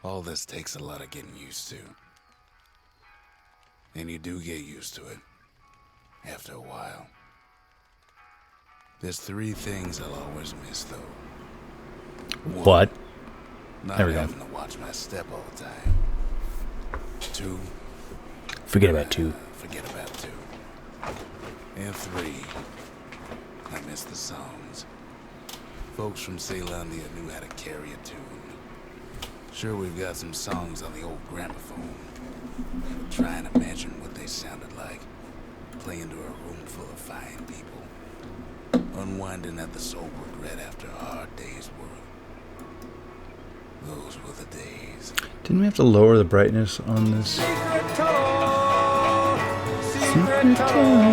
All this takes a lot of getting used to. And you do get used to it. After a while. There's 3 things I'll always miss, though. 1, What? not There we go. having to watch my step all the time. 2, Forget about 2. forget about 2. And 3, I miss the songs. Folks from Ceylondia knew how to carry a tune. Sure, we've got some songs on the old gramophone. Try and imagine what they sounded like. Playing to a room full of fine people. Unwinding at the soul regret after a hard day's work. Those were the days. Didn't we have to lower the brightness on this? Secret Tour.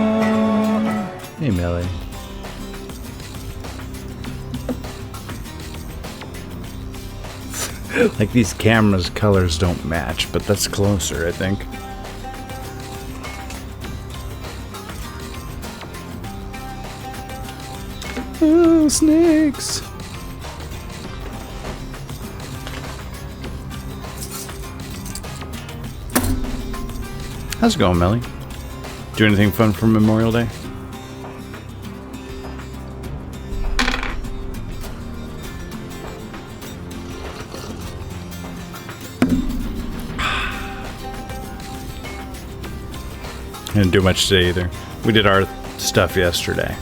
Hey, Melly. Like these cameras' colors don't match, but that's closer, I think. Oh, snakes! How's it going, Melly? Do anything fun for Memorial Day? Didn't do much today either. We did our stuff yesterday.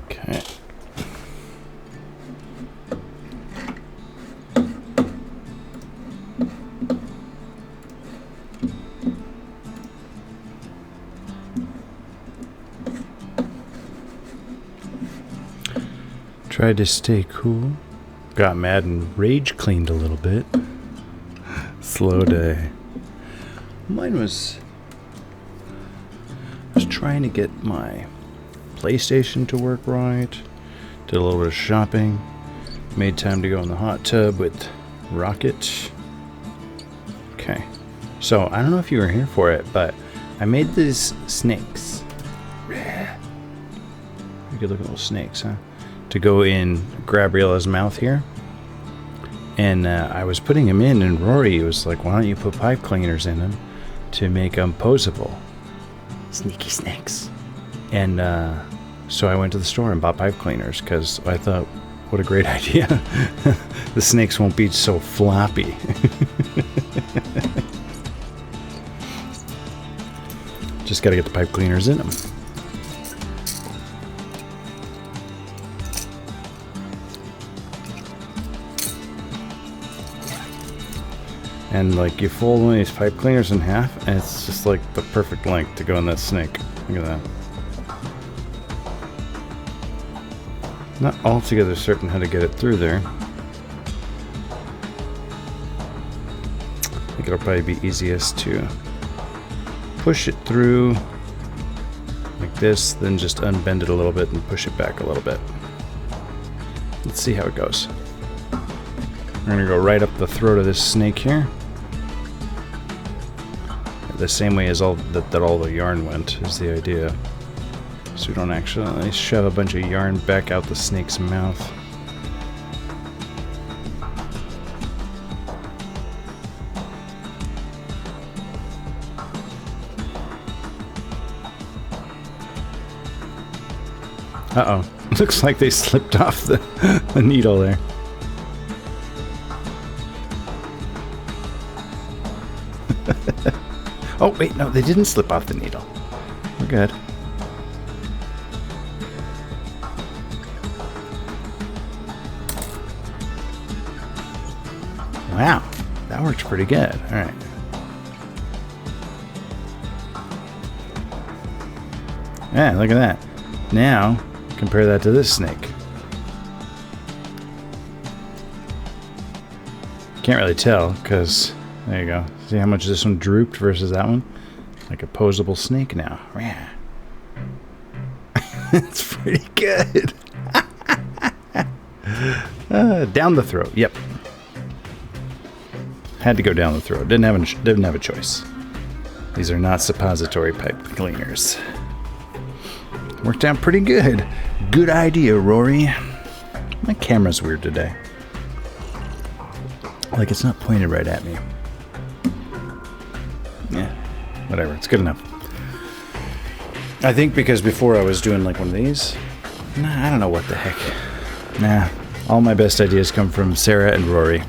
Okay. Tried to stay cool. Got mad and rage cleaned a little bit. Slow day. Mine was trying to get my PlayStation to work right. Did a little bit of shopping. Made time to go in the hot tub with Rocket. Okay. So, I don't know if you were here for it, but I made these snakes. You good looking little snakes, huh? To go in Gabriella's mouth here. And I was putting them in, and Rory was like, why don't you put pipe cleaners in them to make them posable? Sneaky snakes. And so I went to the store and bought pipe cleaners because I thought, what a great idea. The snakes won't be so floppy. Just got to get the pipe cleaners in them. And like you fold one of these pipe cleaners in half, and it's just like the perfect length to go in that snake. Look at that. Not altogether certain how to get it through there. I think it'll probably be easiest to push it through like this, then just unbend it a little bit and push it back a little bit. Let's see how it goes. We're gonna go right up the throat of this snake here. The same way as all the yarn went is the idea. So we don't accidentally shove a bunch of yarn back out the snake's mouth. Uh-oh. Looks like they slipped off the needle there. Oh, wait, no, they didn't slip off the needle. We're good. Wow, that works pretty good. All right. Yeah, look at that. Now, compare that to this snake. Can't really tell, because, there you go. See how much this one drooped versus that one? Like a posable snake now. Yeah. It's pretty good. Down the throat. Yep. Had to go down the throat. Didn't have a choice. These are not suppository pipe cleaners. Worked out pretty good. Good idea, Rory. My camera's weird today. Like it's not pointed right at me. Yeah, whatever. It's good enough. I think because before I was doing like one of these. Nah, I don't know what the heck. Nah, all my best ideas come from Sarah and Rory.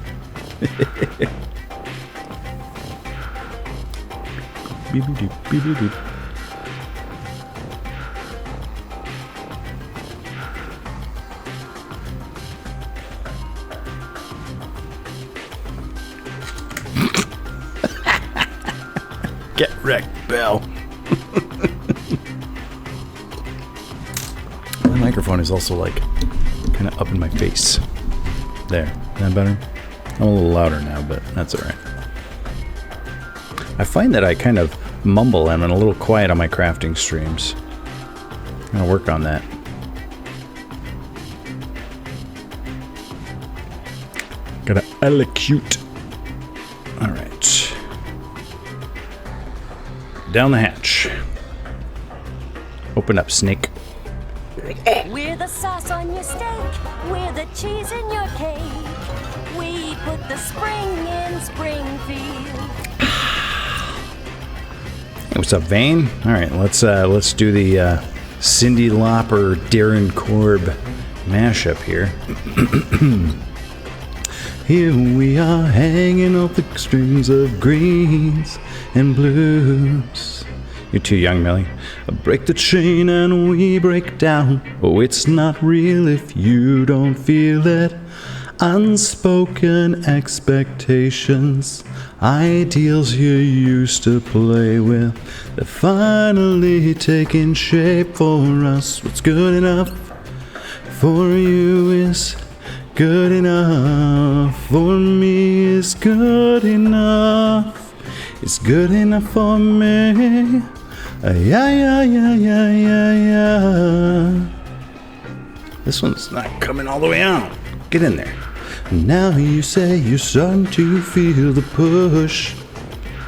Beep, beep, beep, beep, beep. Get wrecked, Belle. My microphone is also like kind of up in my face. There. Is that better? I'm a little louder now, but that's alright. I find that I kind of mumble and I'm a little quiet on my crafting streams. I'm gonna work on that. Gotta allocute. Alright. Down the hatch. Open up, snake. We're the sauce on your steak. We're the cheese in your cake. We put the spring in Springfield. Hey, what's up, Vane? All right, let's do the Cyndi Lauper, Darren Korb mashup here. Here we are, hanging off the strings of greens and blues. You're too young, Melly. Break the chain and we break down. Oh, it's not real if you don't feel it. Unspoken expectations, ideals you used to play with. They're finally taking shape for us. What's good enough for you is good enough. For me is good enough. It's good enough for me. Yeah. This one's not coming all the way out. Get in there. Now you say you're starting to feel the push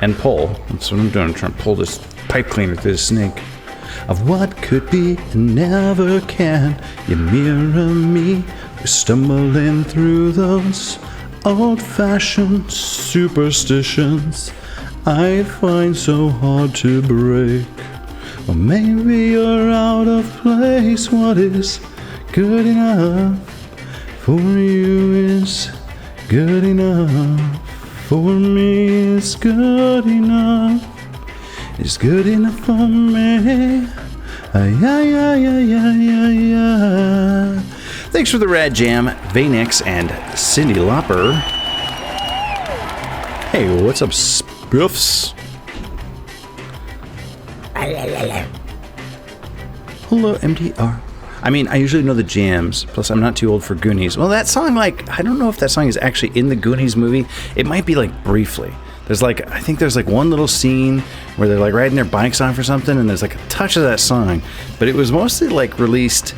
and pull. That's what I'm doing. I'm trying to pull this pipe cleaner through the snake of what could be and never can. You mirror me. We're stumbling through those old-fashioned superstitions I find so hard to break. Or maybe you're out of place. What is good enough for you is good enough. For me is good enough. It's good enough for me. Yeah. Thanks for the rad jam, Vanex and Cyndi Lauper. Hey, what's up, Spiffs? Hello, MDR. I mean, I usually know the jams, plus I'm not too old for Goonies. Well, that song, like, I don't know if that song is actually in the Goonies movie. It might be, like, briefly. There's, like, I think there's, like, one little scene where they're, like, riding their bikes off or something, and there's, like, a touch of that song. But it was mostly, like, released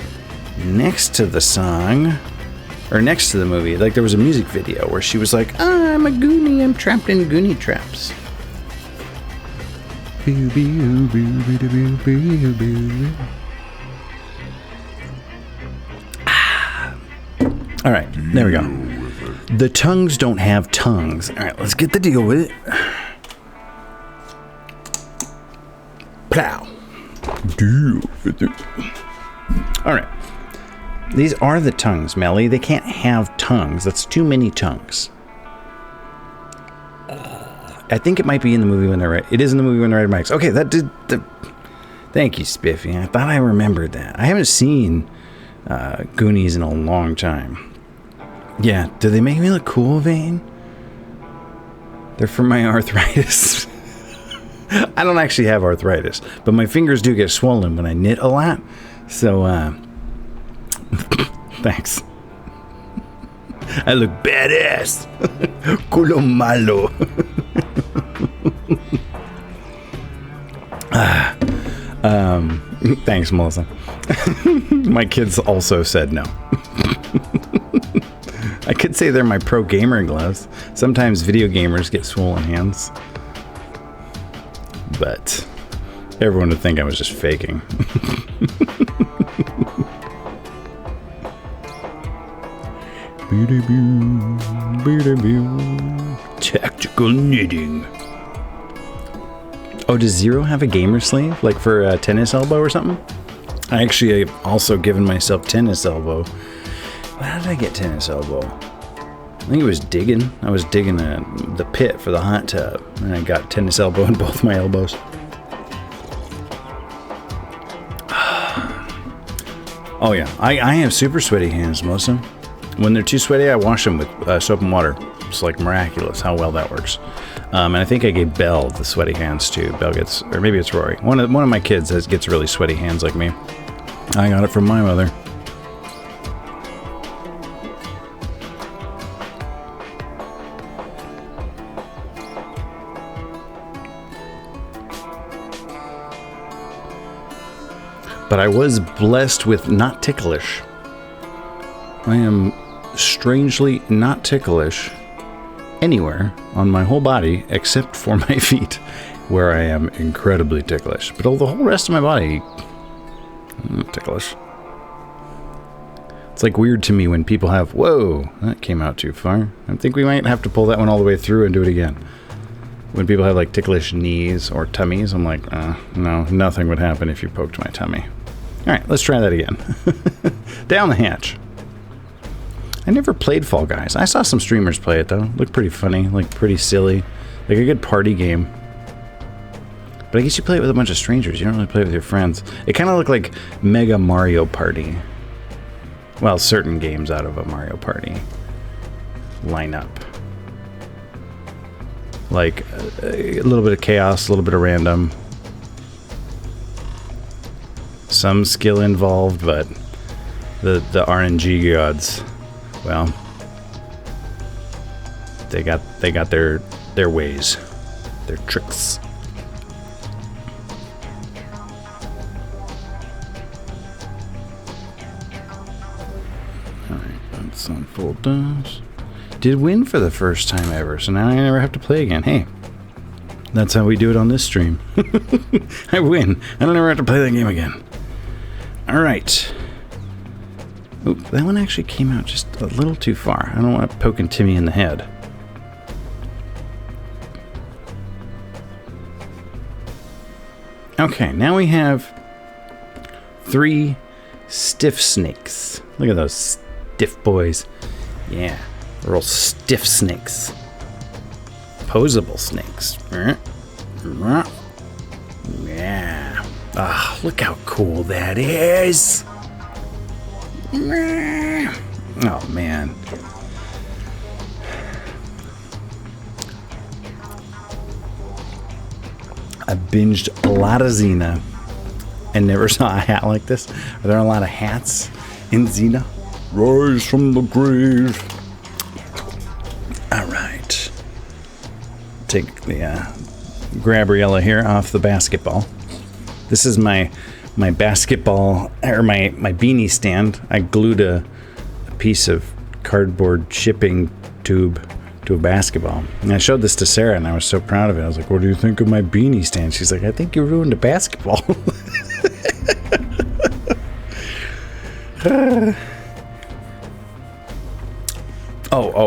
next to the song, or next to the movie. Like, there was a music video where she was like, I'm a Goonie, I'm trapped in Goonie traps. All right, there we go. The tongues don't have tongues. All right, let's get the deal with it. Plow. Deal with it. All right. These are the tongues, Melly. They can't have tongues. That's too many tongues. I think it might be in the movie when they're right. It is in the movie when they're riding bikes. Okay, that did. Thank you, Spiffy. I thought I remembered that. I haven't seen Goonies in a long time. Yeah, do they make me look cool, Vane? They're for my arthritis. I don't actually have arthritis, but my fingers do get swollen when I knit a lot. So, thanks. I look badass. Culo malo. Thanks, Melissa. My kids also said no. I could say they're my pro gamer gloves. Sometimes video gamers get swollen hands. But everyone would think I was just faking. Tactical knitting. Oh, does Zero have a gamer sleeve? Like for a tennis elbow or something? I actually also given myself tennis elbow. How did I get tennis elbow? I think it was digging. I was digging the pit for the hot tub. And I got tennis elbow in both my elbows. Oh yeah, I have super sweaty hands, Melissa. When they're too sweaty, I wash them with soap and water. It's like miraculous how well that works. And I think I gave Belle the sweaty hands too. Belle gets, or maybe it's Rory. One of my kids gets really sweaty hands like me. I got it from my mother. But I was blessed with not ticklish. I am strangely not ticklish anywhere on my whole body except for my feet, where I am incredibly ticklish. But the whole rest of my body, ticklish. It's like weird to me when people have, whoa, that came out too far. I think we might have to pull that one all the way through and do it again. When people have like ticklish knees or tummies, I'm like, no, nothing would happen if you poked my tummy. All right, let's try that again. Down the hatch. I never played Fall Guys. I saw some streamers play it though. Looked pretty funny, like pretty silly, like a good party game. But I guess you play it with a bunch of strangers. You don't really play it with your friends. It kind of looked like Mega Mario Party. Well, certain games out of a Mario Party lineup. Like a little bit of chaos, a little bit of random. Some skill involved, but the RNG gods, well, they got their ways, their tricks. All right, let's unfold those. Did win for the first time ever, so now I never have to play again. Hey, that's how we do it on this stream. I win. I don't ever have to play that game again. All right. Oop, that one actually came out just a little too far. I don't want to poke Timmy in the head. Okay, now we have 3 stiff snakes. Look at those stiff boys. Yeah. Real stiff snakes. Posable snakes. Yeah. Ah, look how cool that is. Oh, man. I binged a lot of Xena and never saw a hat like this. Are there a lot of hats in Xena? Rise from the grave. All right. Take the Gabriella here off the basketball. This is my basketball, or my beanie stand. I glued a piece of cardboard shipping tube to a basketball. And I showed this to Sarah, and I was so proud of it. I was like, what do you think of my beanie stand? She's like, I think you ruined a basketball.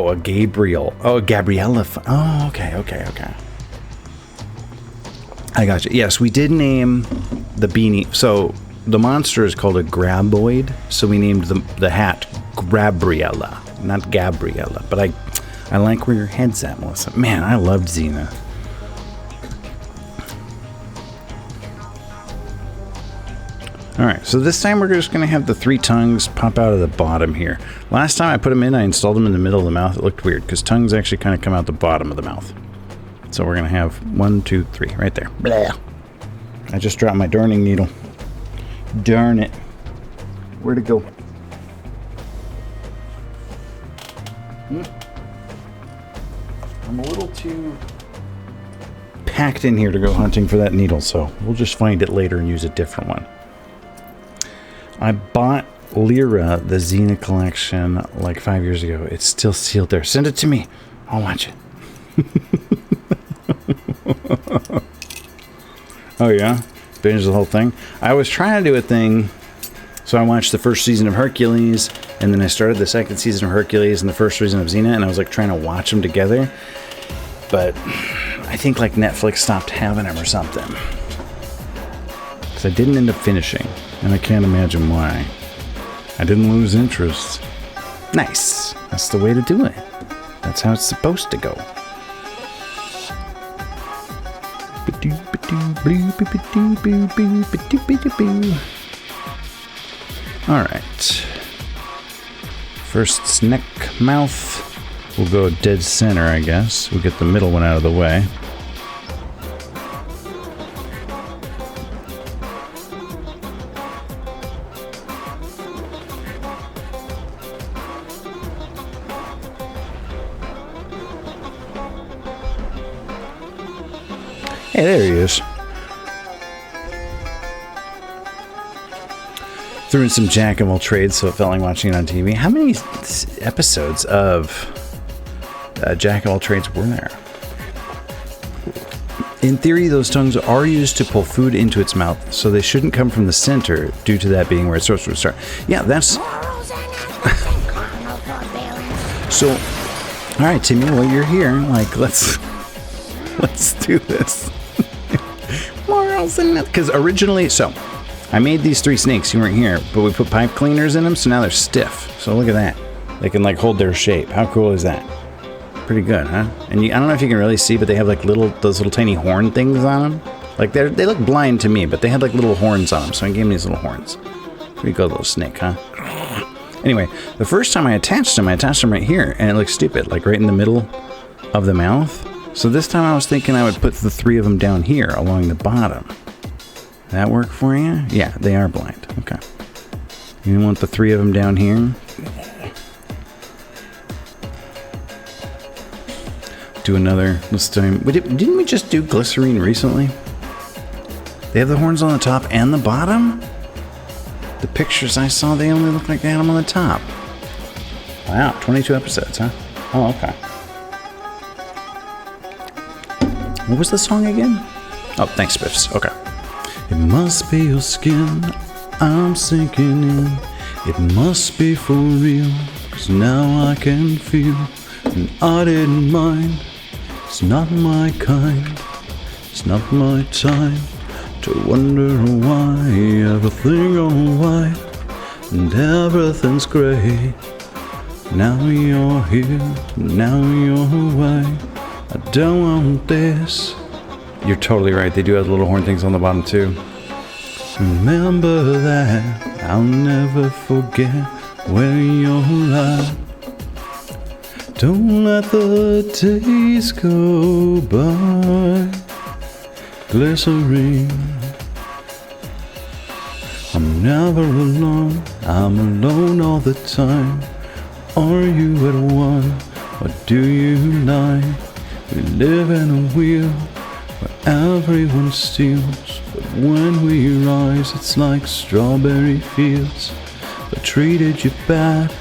A Gabriel. Oh, a Gabriella. Oh, okay. I got you. Yes, we did name the beanie. So the monster is called a Graboid. So we named the hat Grabriella, not Gabriella. But I like where your head's at, Melissa. Man, I loved Xena. All right, so this time we're just going to have the 3 tongues pop out of the bottom here. Last time I put them in, I installed them in the middle of the mouth. It looked weird because tongues actually kind of come out the bottom of the mouth. So we're going to have 1, 2, 3 right there. Blah. I just dropped my darning needle. Darn it. Where'd it go? I'm a little too packed in here to go hunting for that needle, so we'll just find it later and use a different one. I bought lira the Xena collection like 5 years ago. It's still sealed there. Send it to me. I'll watch it. Oh yeah? Binge the whole thing? I was trying to do a thing. So I watched the first season of Hercules, and then I started the second season of Hercules and the first season of Xena, and I was like trying to watch them together. But I think like Netflix stopped having them or something. Because I didn't end up finishing, and I can't imagine why. I didn't lose interest. Nice. That's the way to do it. That's how it's supposed to go. Alright. First snake mouth. We'll go dead center, I guess. We'll get the middle one out of the way. Hey, there he is. Threw in some jack of all trades, so it felt like watching it on TV. How many episodes of jack of all trades were there? In theory, those tongues are used to pull food into its mouth, so they shouldn't come from the center due to that being where it's supposed to start. Yeah, that's... So, all right, Timmy, while you're here, like, let's do this. Morals and... Because originally, so... I made these 3 snakes, you weren't here, but we put pipe cleaners in them, so now they're stiff. So look at that. They can like hold their shape. How cool is that? Pretty good, huh? And I don't know if you can really see, but they have like those little tiny horn things on them. Like they look blind to me, but they had like little horns on them, so I gave them these little horns. Pretty good little snake, huh? Anyway, the first time I attached them right here, and it looks stupid, like right in the middle of the mouth. So this time I was thinking I would put the 3 of them down here along the bottom. That work for you? Yeah, they are blind. Okay. You want the 3 of them down here? Do another this time. Didn't we just do glycerine recently? They have the horns on the top and the bottom? The pictures I saw, they only look like they had them on the top. Wow, 22 episodes, huh? Oh, okay. What was the song again? Oh, thanks, Spiffs. Okay. It must be your skin I'm sinking in. It must be for real, 'cause now I can feel. And I didn't mind. It's not my kind. It's not my time to wonder why everything on white and everything's great. Now you're here, now you're away. I don't want this. You're totally right. They do have little horn things on the bottom too. Remember that. I'll never forget where you're at. Don't let the days go by. Glycerine. I'm never alone. I'm alone all the time. Are you at one? Or do you lie? We live in a wheel where everyone steals, but when we rise, it's like strawberry fields. I treated you bad,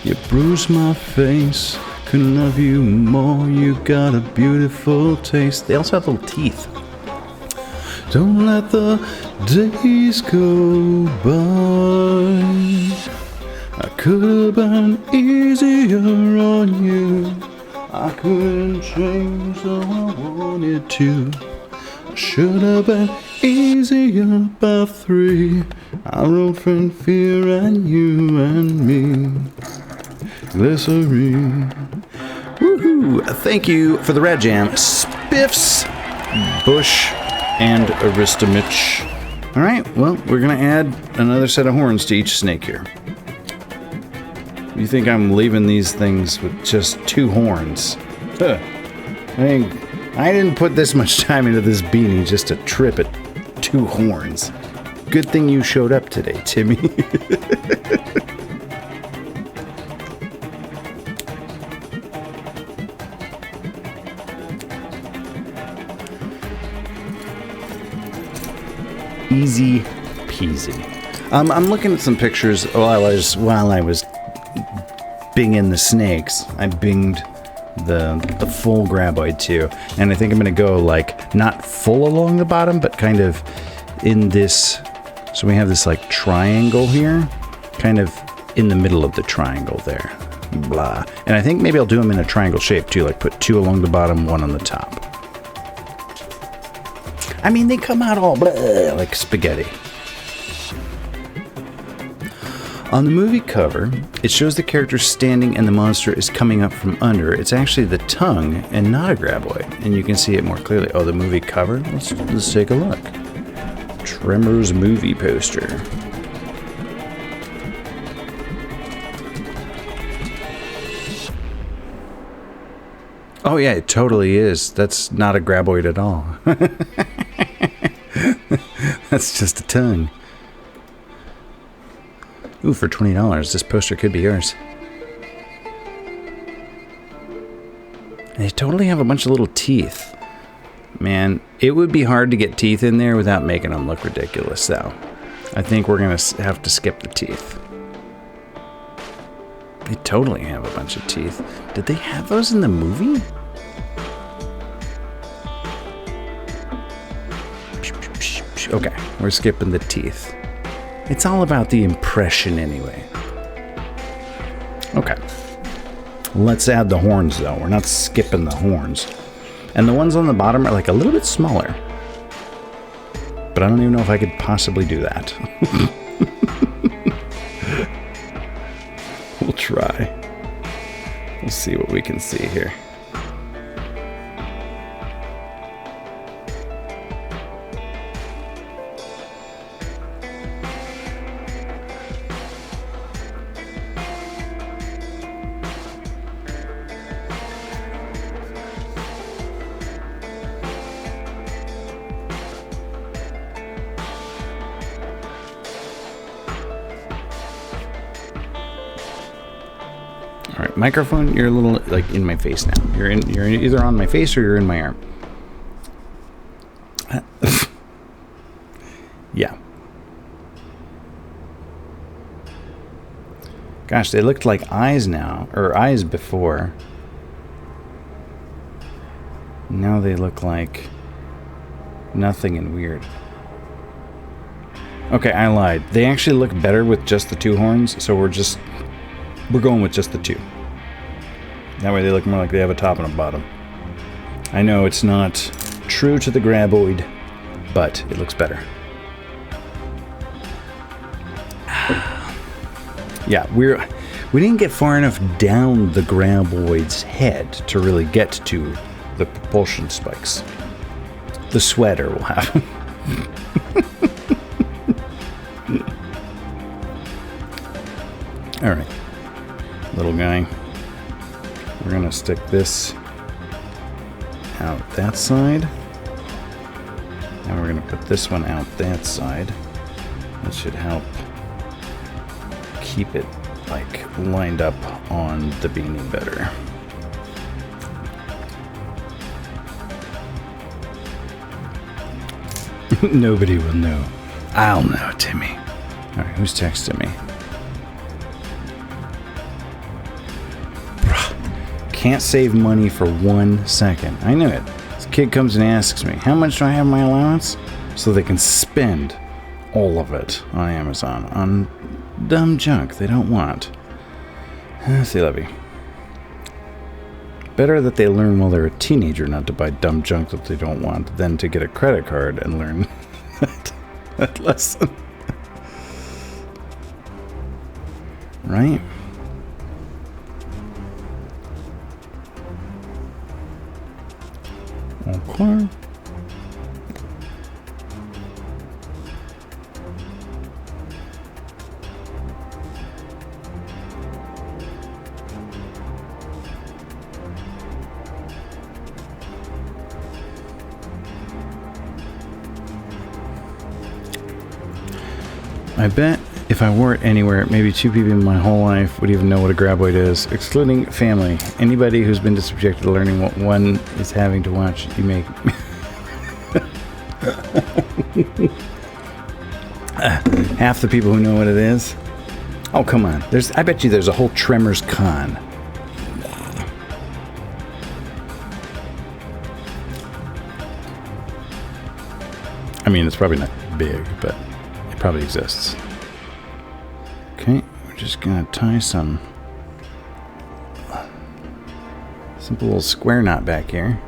you bruised my face. Couldn't love you more, you got a beautiful taste. They also have little teeth. Don't let the days go by. I could have been easier on you. I couldn't change though I wanted to. I should have been easier about 3. I wrote from fear and you and me. Glycerine. Woohoo! Thank you for the red jam. Spiffs, Bush, and Aristomich. Alright, well, we're gonna add another set of horns to each snake here. You think I'm leaving these things with just 2 horns? Huh. I didn't put this much time into this beanie just to trip at 2 horns. Good thing you showed up today, Timmy. Easy peasy. I'm looking at some pictures while I was binging the snakes. I binged the full Graboid too, and I think I'm gonna go like not full along the bottom, but kind of in this. So we have this like triangle here, kind of in the middle of the triangle there. Blah. And I think maybe I'll do them in a triangle shape too, like put 2 along the bottom, 1 on the top. I mean, they come out all blah, like spaghetti. On the movie cover, it shows the character standing and the monster is coming up from under. It's actually the tongue and not a Graboid. And you can see it more clearly. Oh, the movie cover? Let's take a look. Tremors movie poster. Oh yeah, it totally is. That's not a Graboid at all. That's just a tongue. Ooh, for $20, this poster could be yours. They totally have a bunch of little teeth. Man, it would be hard to get teeth in there without making them look ridiculous, though. I think we're going to have to skip the teeth. They totally have a bunch of teeth. Did they have those in the movie? Okay, we're skipping the teeth. It's all about the impression anyway. Okay. Let's add the horns, though. We're not skipping the horns. And the ones on the bottom are like a little bit smaller. But I don't even know if I could possibly do that. We'll try. We'll see what we can see here. Alright, microphone, you're a little like in my face now. You're either on my face or you're in my arm. Yeah. Gosh, they looked like eyes now, or eyes before. Now they look like nothing and weird. Okay, I lied. They actually look better with just the 2 horns, so we're going with just the 2. That way they look more like they have a top and a bottom. I know it's not true to the Graboid, but it looks better. Yeah, we didn't get far enough down the Graboid's head to really get to the propulsion spikes. The sweater will have. All right. Little guy. We're going to stick this out that side. And we're going to put this one out that side. That should help keep it like lined up on the beanie better. Nobody will know. I'll know, Timmy. All right, who's texting me? Can't save money for 1 second. I knew it. This kid comes and asks me, how much do I have in my allowance? So they can spend all of it on Amazon on dumb junk they don't want. See, Levy. Better that they learn while they're a teenager not to buy dumb junk that they don't want than to get a credit card and learn that lesson. Right? Okay. I bet if I wore it anywhere, maybe 2 people in my whole life would even know what a Graboid is, excluding family. Anybody who's been subjected to learning what one is having to watch, you make... Half the people who know what it is. Oh, come on. I bet you there's a whole Tremors con. I mean, it's probably not big, but it probably exists. Okay, we're just gonna tie some simple little square knot back here.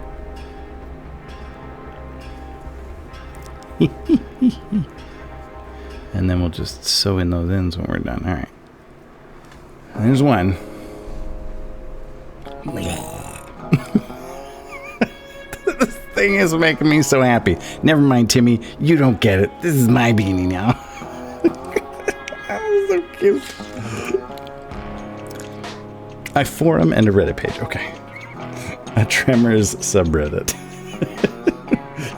And then we'll just sew in those ends when we're done. All right. There's one. This thing is making me so happy. Never mind, Timmy. You don't get it. This is my beanie now. That was so cute. A forum and a Reddit page. Okay. A Tremors subreddit.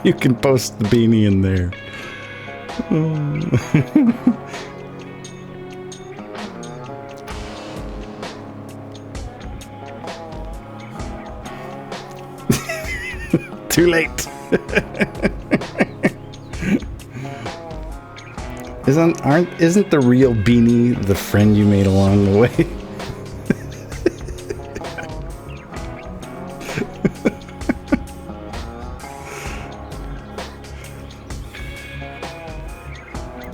You can post the beanie in there. Too late. Isn't the real Beanie the friend you made along the way?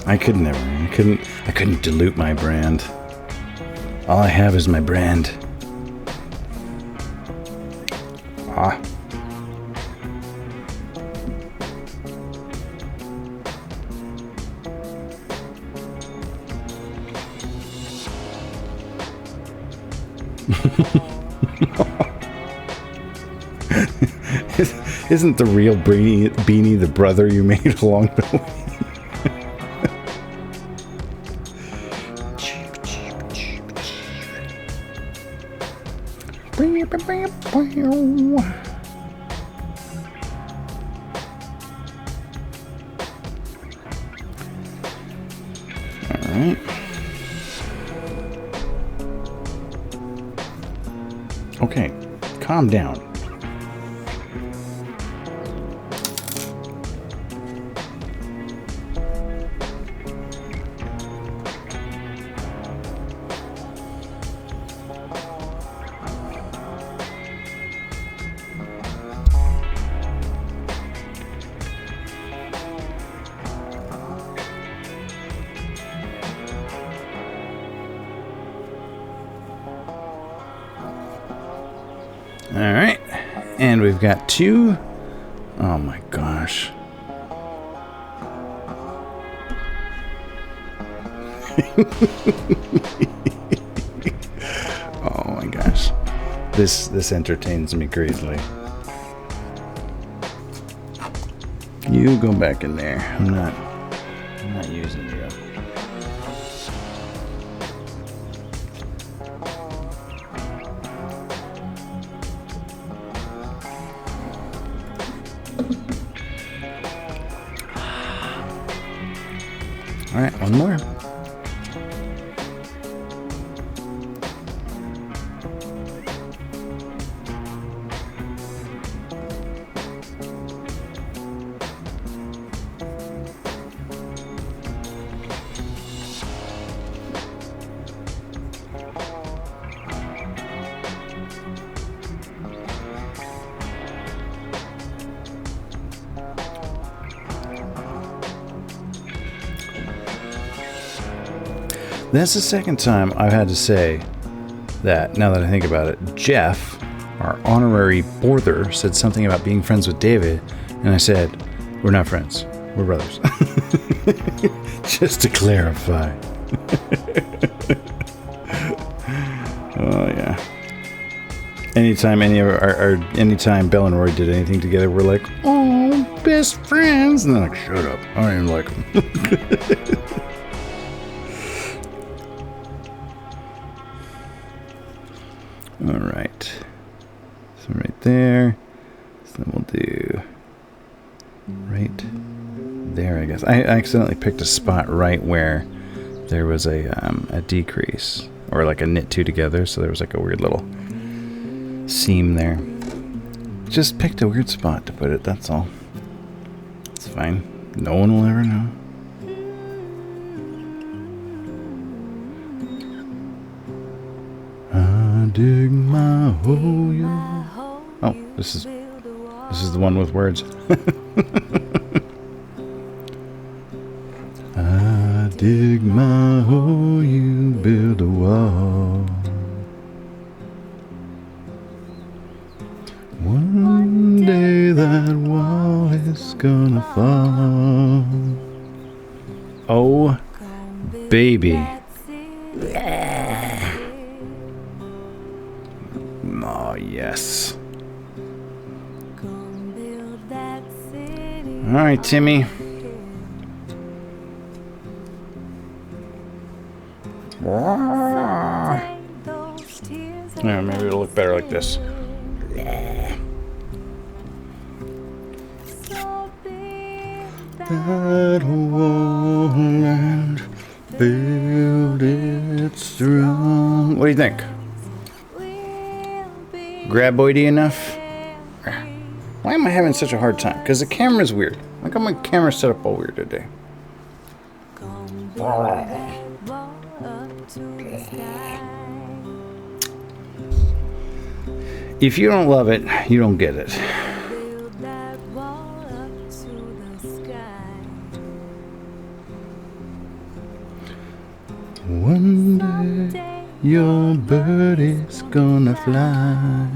I couldn't dilute my brand. All I have is my brand. Ah. Isn't the real Beanie the brother you made along the way? Alright. Okay, calm down. Alright, and we've got two. Oh my gosh. Oh my gosh. This entertains me greatly. You go back in there. I'm not using you. All right, one more. That's the second time I've had to say that, now that I think about it. Jeff, our honorary boarder, said something about being friends with David, and I said, we're not friends. We're brothers. Just to clarify. Oh, yeah. Anytime anytime Belle and Roy did anything together, we're like, oh, best friends. And they're like, shut up. I don't even like them. All right, so right there, so then we'll do right there, I guess. I accidentally picked a spot right where there was a decrease, or like a knit two together, so there was like a weird little seam there. Just picked a weird spot to put it, that's all. It's fine. No one will ever know. dig my hole, you. Oh, this is the one with words. I dig my hole, you build a wall. One day that wall is gonna fall. Oh, baby. Oh, yes. All right, Timmy. Yeah, maybe it'll look better like this. That wall and build it strong. What do you think? Graboidy enough? Why am I having such a hard time? Because the camera's weird. I got my camera set up all weird today. If you don't love it, you don't get it. One day your bird is gonna fly.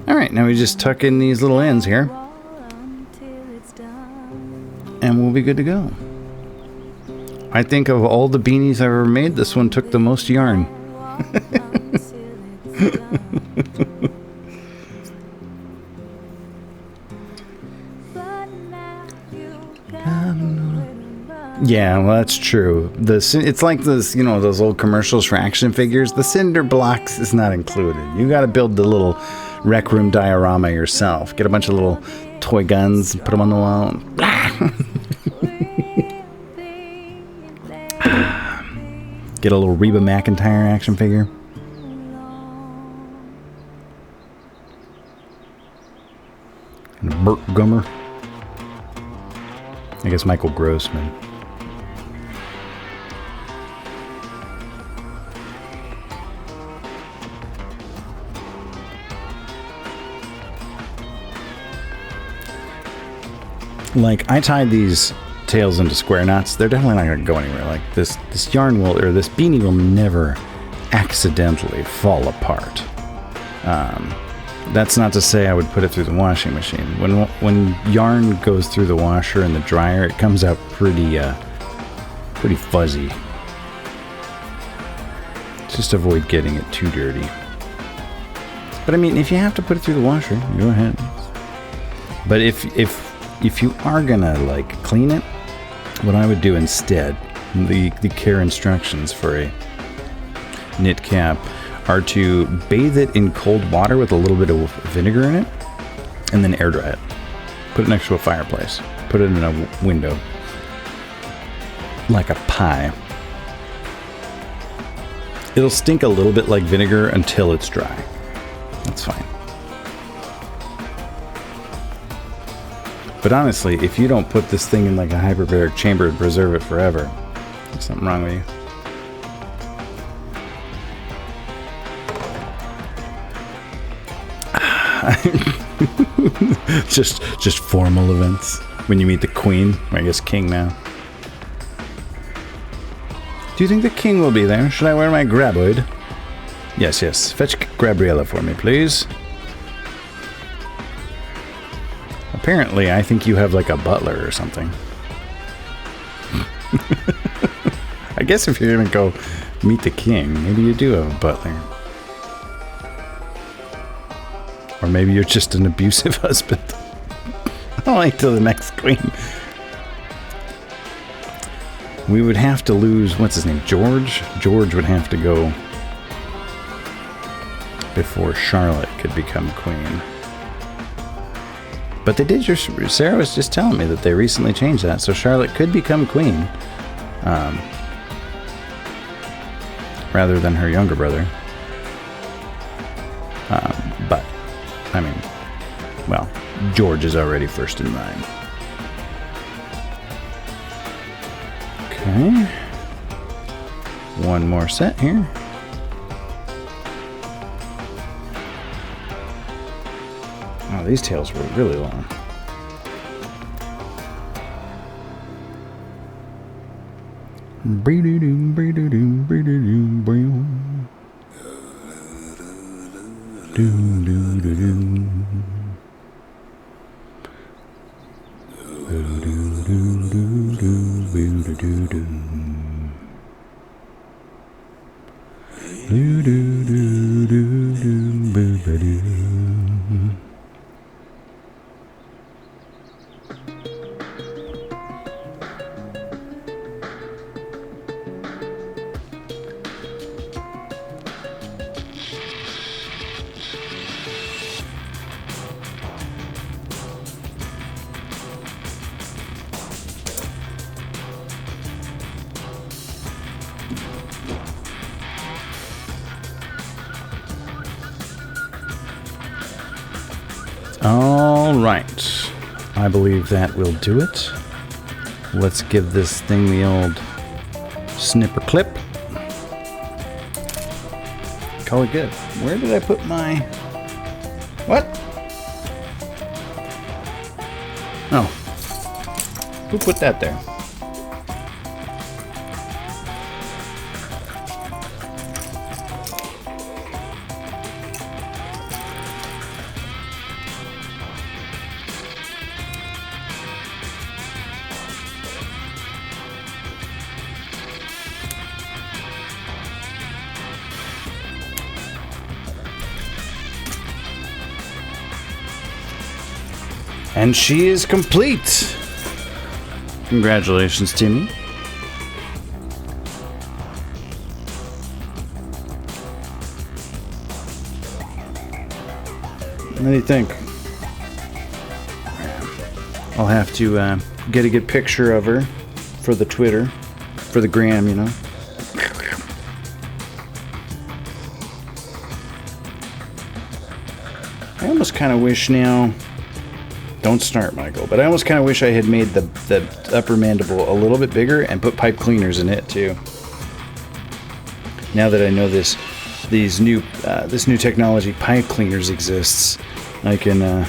Alright, now we just tuck in these little ends here. And we'll be good to go. I think of all the beanies I've ever made, this one took the most yarn. Yeah, well, that's true. It's like this, you know, those old commercials for action figures. The cinder blocks is not included. You got to build the little rec room diorama yourself. Get a bunch of little toy guns, put them on the wall. Get a little Reba McEntire action figure. And a Burt Gummer. I guess Michael Grossman. Like, I tied these tails into square knots. They're definitely not going to go anywhere. Like, this yarn will, or this beanie will never accidentally fall apart. That's not to say I would put it through the washing machine. When yarn goes through the washer and the dryer, it comes out pretty fuzzy. Just avoid getting it too dirty. But I mean, if you have to put it through the washer, go ahead. But if you are gonna like clean it, what I would do instead, the care instructions for a knit cap are to bathe it in cold water with a little bit of vinegar in it, and then air dry it. Put it next to a fireplace. Put it in a window, like a pie. It'll stink a little bit like vinegar until it's dry. That's fine. But honestly, if you don't put this thing in like a hyperbaric chamber and preserve it forever, there's something wrong with you. just formal events. When you meet the queen, I guess king now. Do you think the king will be there? Should I wear my Graboid? Yes. Fetch Gabriella for me, please. Apparently, I think you have like a butler or something. I guess if you're gonna go meet the king, maybe you do have a butler. Or maybe you're just an abusive husband. I'll wait till the next queen. We would have to lose, what's his name, George? George would have to go before Charlotte could become queen. But they did, Sarah was just telling me that they recently changed that, so Charlotte could become queen. Rather than her younger brother. But, I mean, well, George is already first in line. Okay. One more set here. Oh, these tails were really long. All right, I believe that will do it. Let's give this thing the old snipper clip. Call it good. Where did I put my... What? Oh. Who put that there? And she is complete. Congratulations, Timmy. What do you think? I'll have to get a good picture of her for the Twitter, for the gram, you know. I almost kind of wish now... Don't start, Michael. But I almost kind of wish I had made the upper mandible a little bit bigger and put pipe cleaners in it too. Now that I know this new technology, pipe cleaners, exists, I can.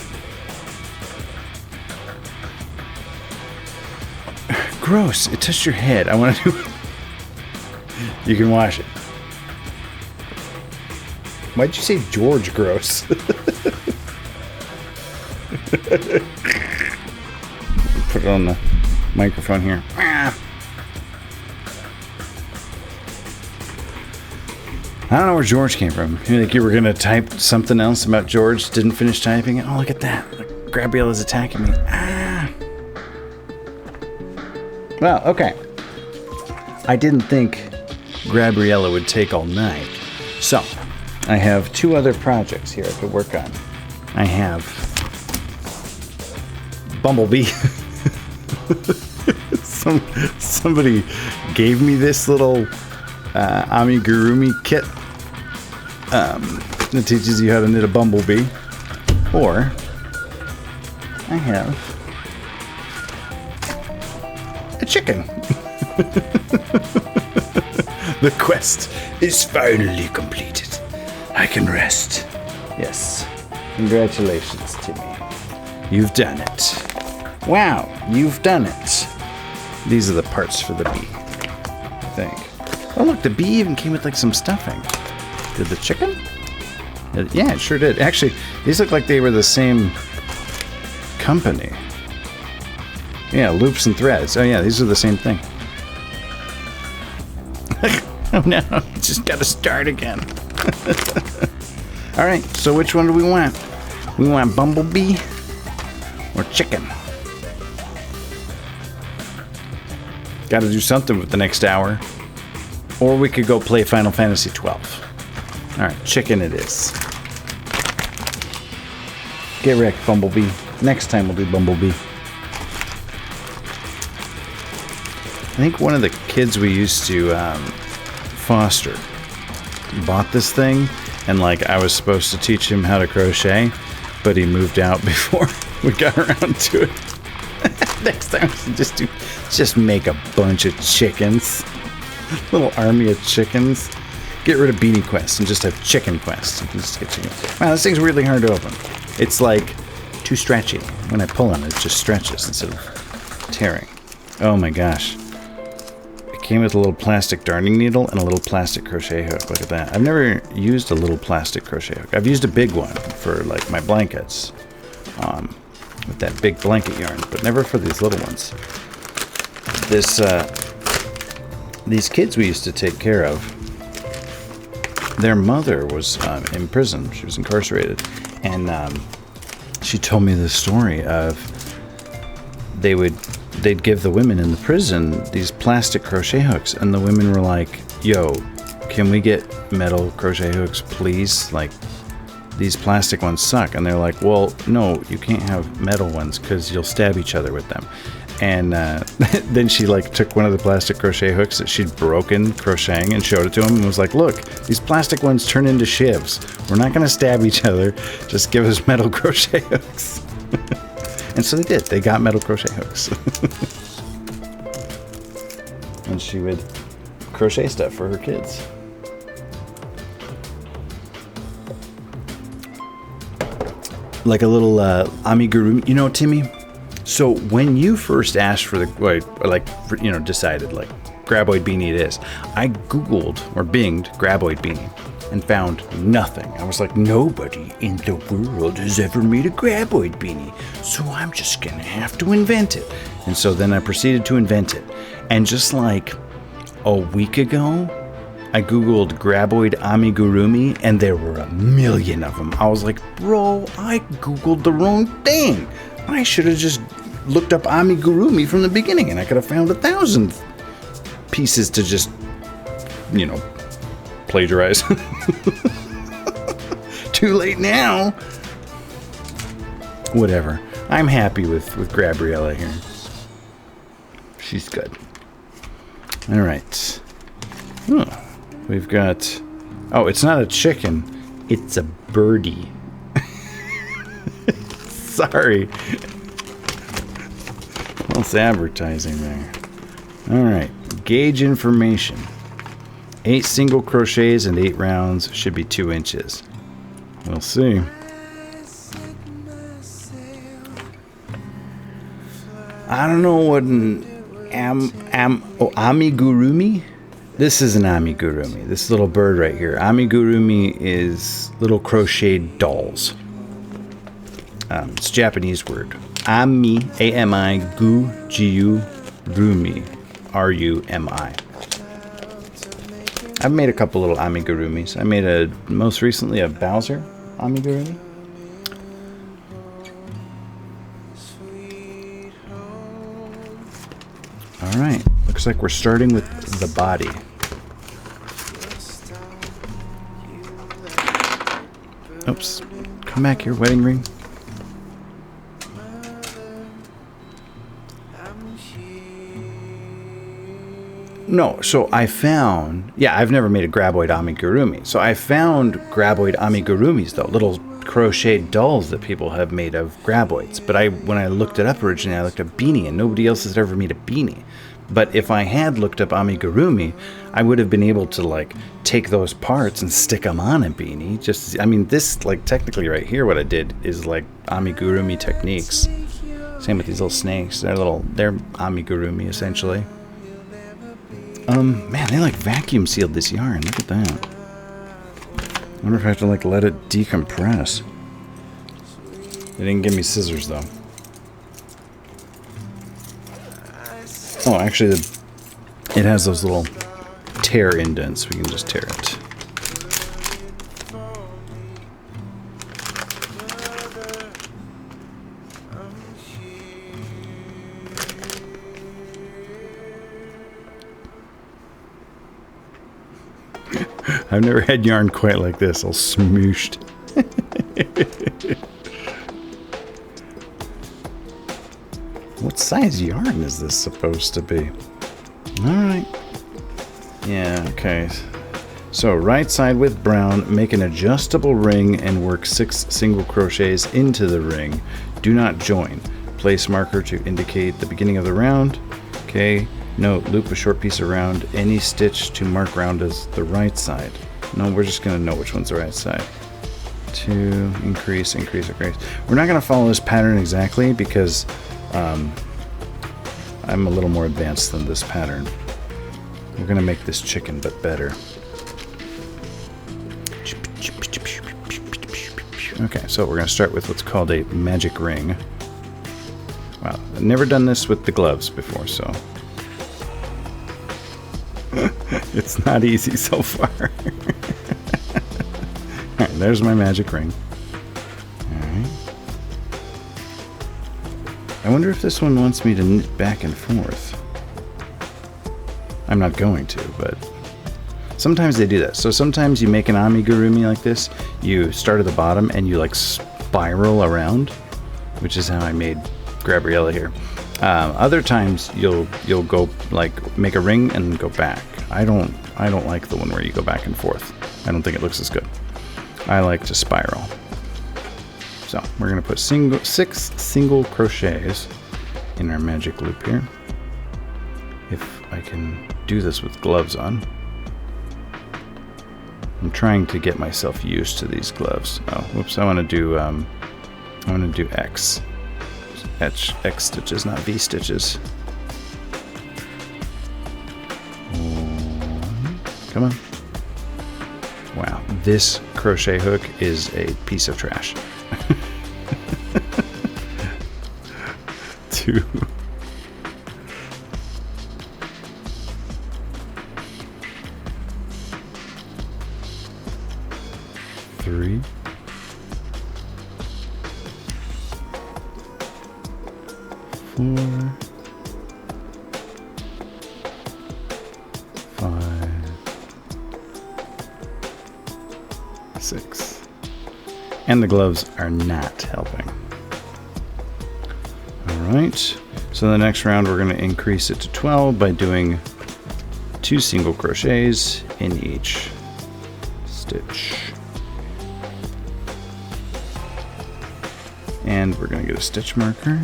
Gross! It touched your head. I want to do. You can wash it. Why'd you say George gross? Put it on the microphone here. I don't know where George came from. You think you were gonna type something else about George? Didn't finish typing it. Oh, look at that! Graboid attacking me. Well, okay. I didn't think Gabriella would take all night, so I have two other projects here I could work on. I have Bumblebee. Somebody gave me this little Amigurumi kit that teaches you how to knit a bumblebee. Or I have a chicken. The quest is finally completed. I can rest. Yes. Congratulations, Timmy. You've done it. Wow, you've done it. These are the parts for the bee, I think. Oh, look, the bee even came with like some stuffing. Did the chicken? Yeah, it sure did. Actually, these look like they were the same company. Yeah, loops and threads. Oh yeah, these are the same thing. Oh no, just gotta start again. Alright, so which one do we want? We want Bumblebee or chicken? Gotta do something with the next hour. Or we could go play Final Fantasy 12. Alright, chicken it is. Get wrecked, Bumblebee. Next time we'll do Bumblebee. I think one of the kids we used to foster bought this thing, and like I was supposed to teach him how to crochet, but he moved out before we got around to it. Next time we just make a bunch of chickens. Little army of chickens. Get rid of Beanie Quest and just have Chicken Quest. Just get chicken. Wow, this thing's weirdly hard to open. It's like too stretchy. When I pull on it, it just stretches instead of tearing. Oh my gosh. It came with a little plastic darning needle and a little plastic crochet hook. Look at that. I've never used a little plastic crochet hook. I've used a big one for like my blankets. With that big blanket yarn, but never for these little ones. These kids we used to take care of, their mother was in prison. She was incarcerated, and she told me this story of they'd give the women in the prison these plastic crochet hooks, and the women were like, "Yo, can we get metal crochet hooks, please? Like, these plastic ones suck." And they're like, "Well, no, you can't have metal ones because you'll stab each other with them." And then she like took one of the plastic crochet hooks that she'd broken crocheting and showed it to him and was like, "Look, these plastic ones turn into shivs. We're not going to stab each other. Just give us metal crochet hooks." And so they did. They got metal crochet hooks. And she would crochet stuff for her kids. Like a little amigurumi. You know, Timmy? So when you first asked for the, decided, like, Graboid beanie it is, I Googled or binged Graboid beanie and found nothing. I was like, nobody in the world has ever made a Graboid beanie, so I'm just gonna have to invent it. And so then I proceeded to invent it. And just like a week ago, I Googled Graboid Amigurumi, and there were 1 million of them. I was like, bro, I Googled the wrong thing. I should have just looked up Amigurumi from the beginning, and I could have found 1,000 pieces to just, plagiarize. Too late now. Whatever. I'm happy with Gabriella here. She's good. All right. We've got... Oh, it's not a chicken. It's a birdie. Sorry. False advertising there. All right. Gauge information. 8 single crochets and 8 rounds should be 2 inches. We'll see. I don't know what an amigurumi? This is an amigurumi. This little bird right here. Amigurumi is little crocheted dolls. It's a Japanese word. A-M-I, gu, rumi, R-U-M-I. I've made a couple little amigurumis. I made most recently a Bowser amigurumi. All right, looks like we're starting with the body. Oops, come back here, wedding ring. No, so I found... Yeah, I've never made a Graboid amigurumi. So I found Graboid amigurumis, though. Little crocheted dolls that people have made of Graboids. But when I looked it up originally, I looked up Beanie, and nobody else has ever made a Beanie. But if I had looked up amigurumi, I would have been able to, like, take those parts and stick them on a Beanie. This, like, technically right here, what I did is, like, amigurumi techniques. Same with these little snakes. They're amigurumi, essentially. Man, they like vacuum sealed this yarn. Look at that. I wonder if I have to like let it decompress. They didn't give me scissors though. Oh, actually, it has those little tear indents. We can just tear it. I've never had yarn quite like this, all smooshed. What size yarn is this supposed to be? Alright. Yeah, okay. So, right side with brown, make an adjustable ring and work 6 single crochets into the ring. Do not join. Place marker to indicate the beginning of the round. Okay. Note, loop a short piece around any stitch to mark round as the right side. No, we're just going to know which one's the right side. 2, increase, increase, increase. We're not going to follow this pattern exactly because I'm a little more advanced than this pattern. We're going to make this chicken, but better. Okay, so we're going to start with what's called a magic ring. Wow, I've never done this with the gloves before, so it's not easy so far. Alright, there's my magic ring. Alright. I wonder if this one wants me to knit back and forth. I'm not going to, but sometimes they do that. So sometimes you make an amigurumi like this, you start at the bottom and you like spiral around, which is how I made Gabriella here. Other times you'll go like make a ring and go back. I don't like the one where you go back and forth. I don't think it looks as good. I like to spiral. So we're gonna put 6 single crochets in our magic loop here. If I can do this with gloves on. I'm trying to get myself used to these gloves. Oh, whoops! I want to do X. X stitches, not V stitches. Come on. Wow, this crochet hook is a piece of trash. 2. 3. 4. 5. 6. And the gloves are not helping. Alright, so the next round we're going to increase it to 12 by doing 2 single crochets in each stitch. And we're going to get a stitch marker.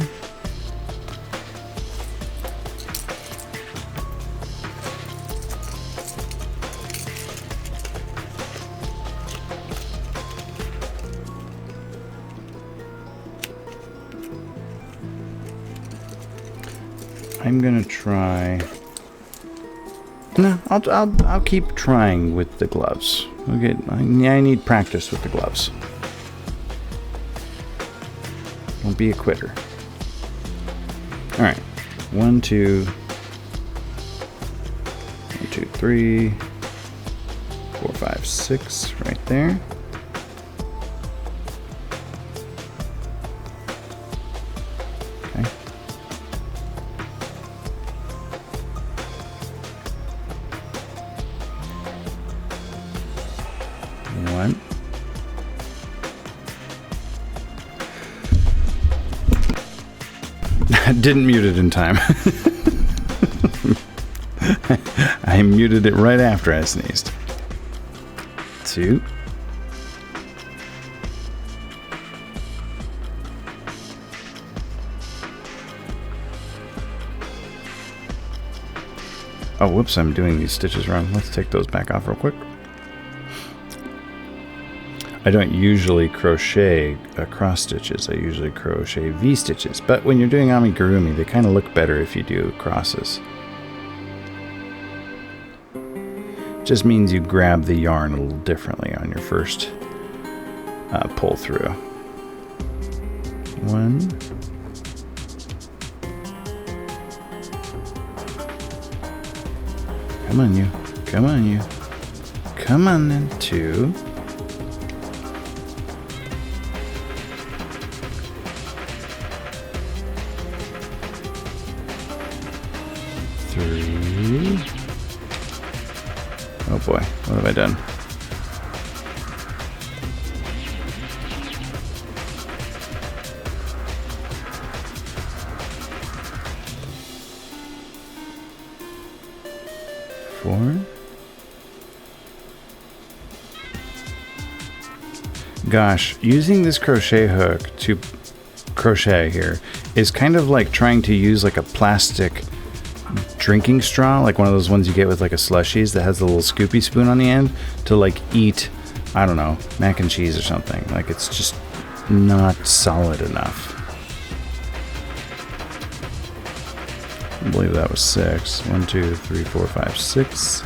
I'm gonna try. No, I'll keep trying with the gloves. Okay, I need practice with the gloves. Don't be a quitter. All right, 1, 2, 1, 2, 3, 4, 5, 6, right there. Okay. One. Didn't mute it in time. I muted it right after I sneezed. 2. Oh, whoops, I'm doing these stitches wrong. Let's take those back off real quick. I don't usually crochet cross stitches. I usually crochet V stitches. But when you're doing amigurumi, they kind of look better if you do crosses. Just means you grab the yarn a little differently on your first pull through. 1. Come on, you. Come on, you. Come on, then. 2. 3. Oh boy, what have I done? Gosh, using this crochet hook to crochet here is kind of like trying to use like a plastic drinking straw, like one of those ones you get with like a slushies that has the little scoopy spoon on the end, to like eat I don't know, mac and cheese or something. Like, it's just not solid enough. I believe that was 6. 1, 2, 3, 4, 5, 6.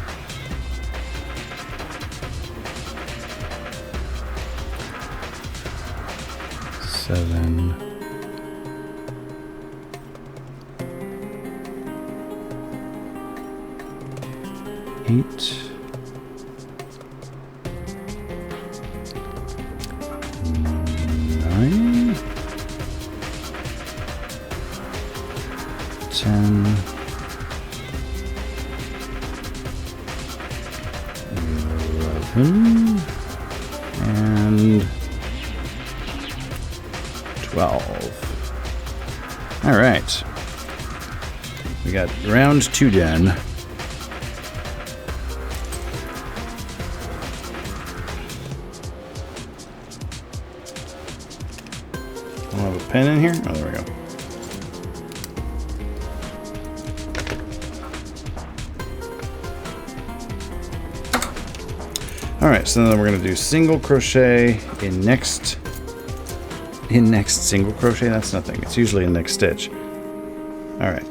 7. 8. 9. 10. 11. And 12. All right. We got round 2 done. I'll have a pen in here. Oh, there we go. All right, so then we're going to do single crochet in next single crochet. That's nothing. It's usually in next stitch. All right.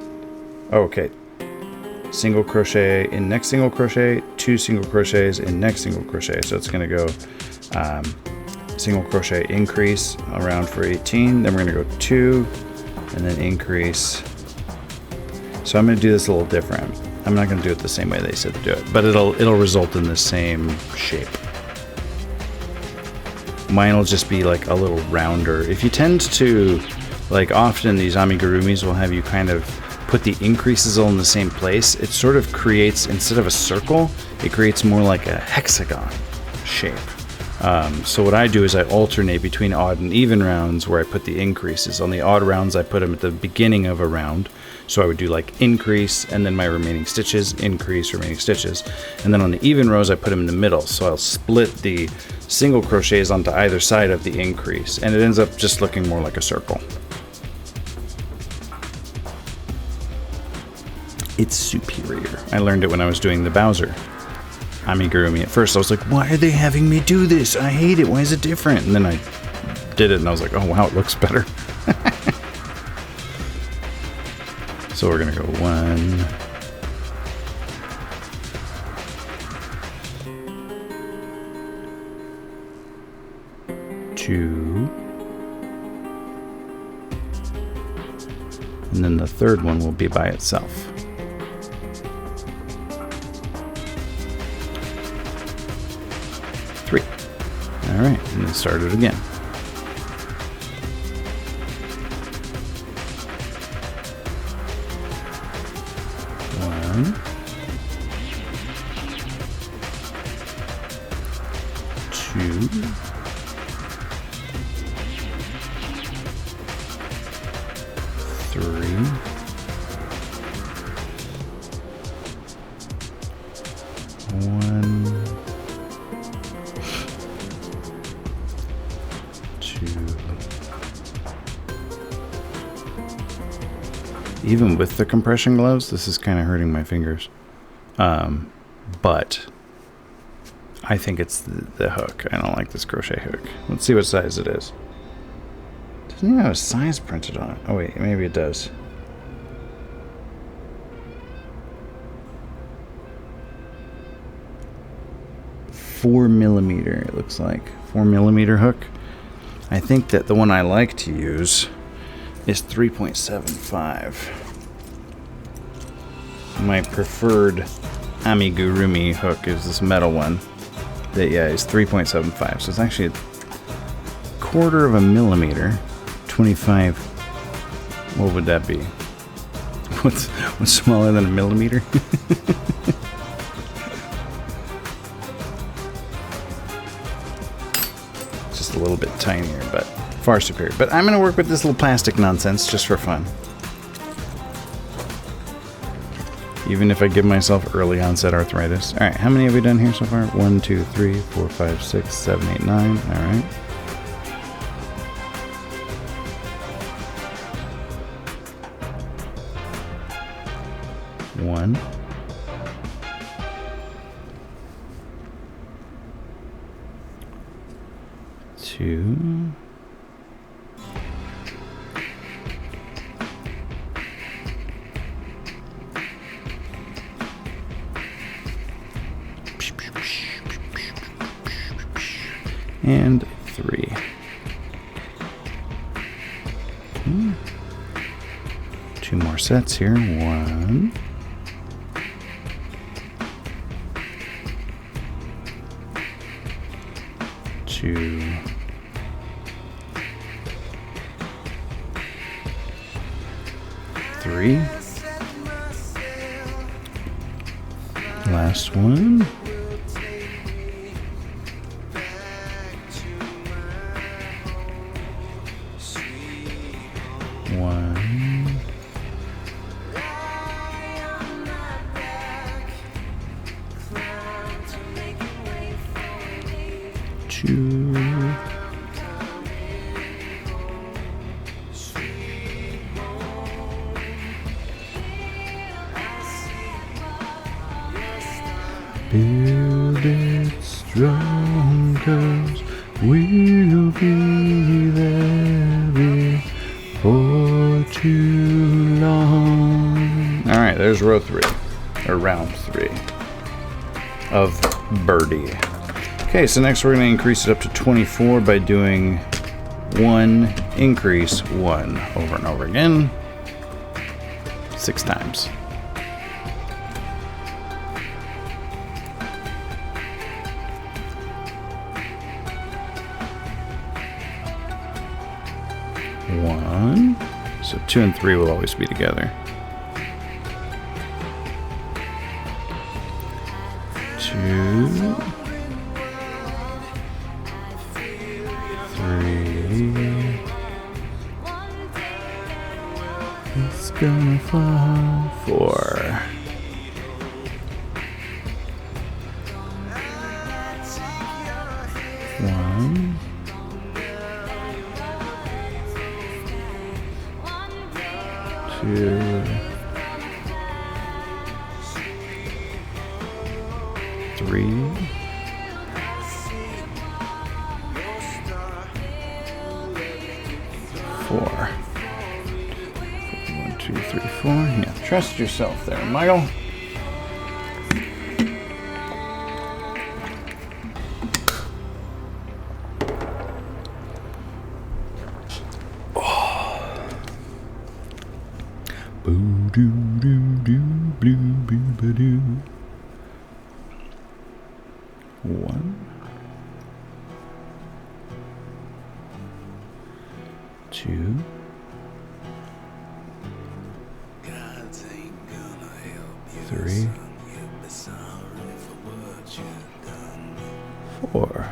Oh, okay. Single crochet in next single crochet, 2 single crochets in next single crochet. So it's going to go single crochet increase around for 18. Then we're going to go 2 and then increase. So I'm going to do this a little different. I'm not going to do it the same way they said to do it, but it'll result in the same shape. Mine will just be like a little rounder. If you tend to, like, often these amigurumis will have you kind of put the increases all in the same place, it sort of creates, instead of a circle, it creates more like a hexagon shape. So what I do is I alternate between odd and even rounds where I put the increases. On the odd rounds, I put them at the beginning of a round. So I would do like increase and then my remaining stitches, increase, remaining stitches. And then on the even rows, I put them in the middle. So I'll split the single crochets onto either side of the increase. And it ends up just looking more like a circle. It's superior. I learned it when I was doing the Bowser amigurumi. At first I was like, why are they having me do this? I hate it. Why is it different? And then I did it and I was like, oh wow, it looks better. So we're gonna go 1, 2, and then the third one will be by itself. 3. All right, and then start it again. 1, 2, 3, 1, 2. Even with the compression gloves, this is kind of hurting my fingers. But I think it's the hook. I don't like this crochet hook. Let's see what size it is. Doesn't even have a size printed on it. Oh wait, maybe it does. $4mm, it looks like. 4mm hook. I think that the one I like to use is 3.75. My preferred amigurumi hook is this metal one. That, yeah, is 3.75. So it's actually a 1/4 millimeter. 25. What would that be? What's smaller than a millimeter? Just a little bit tinier, but far superior. But I'm going to work with this little plastic nonsense just for fun. Even if I give myself early onset arthritis. All right, how many have we done here so far? 1, 2, 3, 4, 5, 6, 7, 8, 9. All right. One. 2. And 3. 2 more sets here. 1. 2. 3. Last one. 1. 2. 'Build it strong, 'cause we'll be there before too long. Alright, there's row 3. Or round 3 of Birdie. Okay, so next we're going to increase it up to 24 by doing 1, increase 1 over and over again. 6 times. One. So 2 and 3 will always be together. 2. 3. It's gonna fall. 4. 1. 2. 3. 4. 1, 2, 3, 4. Yeah, trust yourself there, Michael. Boo doo doo doo blue boo ba doo. 1. 2. 3. 4.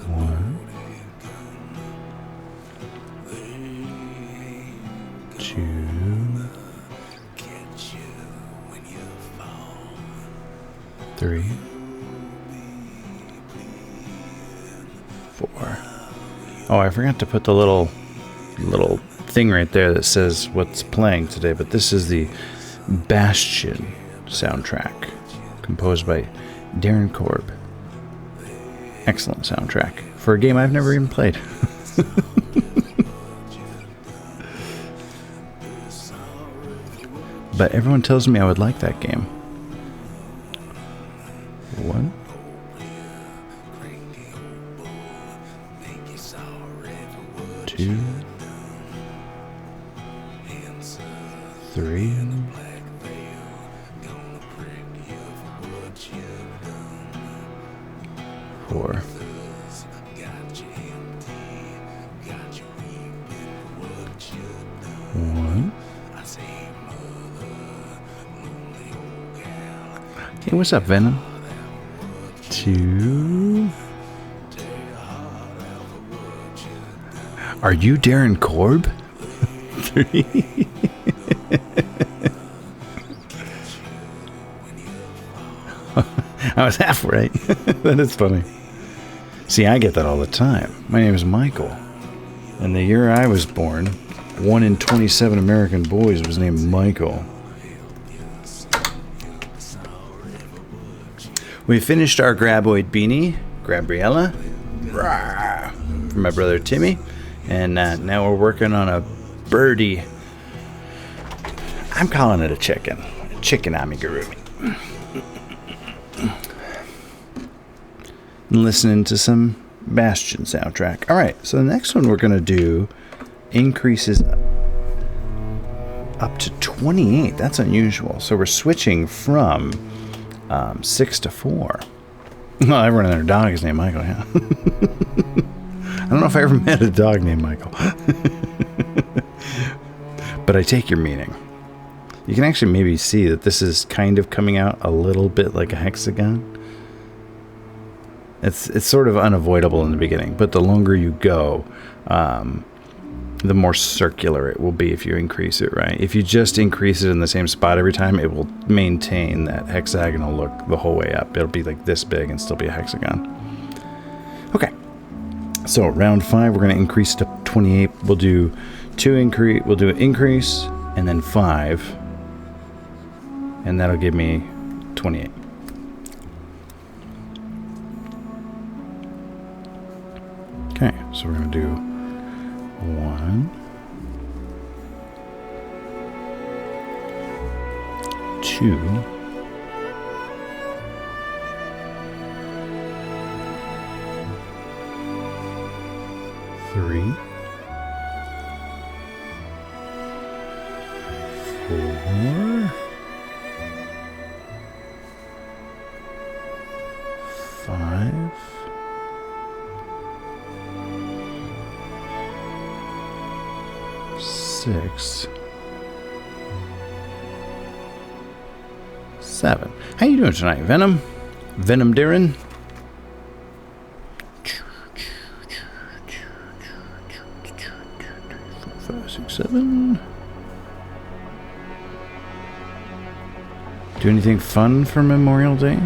1. 2. 3. 4. Oh, I forgot to put the little thing right there that says what's playing today, but this is the Bastion soundtrack, composed by Darren Korb. Excellent soundtrack for a game I've never even played. But everyone tells me I would like that game. 1. 2. 3. 4. 1. Hey, what's up, Venom? 2. Are you Darren Korb? 3. I was half right. That is funny. See, I get that all the time. My name is Michael. And the year I was born, 1 in 27 American boys was named Michael. We finished our Graboid Beanie, Gabriella, from my brother Timmy. And now we're working on a Birdie I'm calling it a chicken. Chicken amigurumi. And listening to some Bastion soundtrack. Alright, so the next one we're going to do increases up to 28. That's unusual. So we're switching from 6 to 4. Well, everyone and their dog is named Michael, yeah. I don't know if I ever met a dog named Michael. But I take your meaning. You can actually maybe see that this is kind of coming out a little bit like a hexagon. It's sort of unavoidable in the beginning, but the longer you go, the more circular it will be if you increase it, right? If you just increase it in the same spot every time, it will maintain that hexagonal look the whole way up. It'll be like this big and still be a hexagon. Okay. So round 5, we're going to increase to 28. We'll do we'll do an increase and then 5. And that'll give me 28. Okay, so we're going to do 1, 2, 3, 4, 5, 6, 7. How you doing tonight, Venom? Venom Darren? 5, 6, 7. Do anything fun for Memorial Day?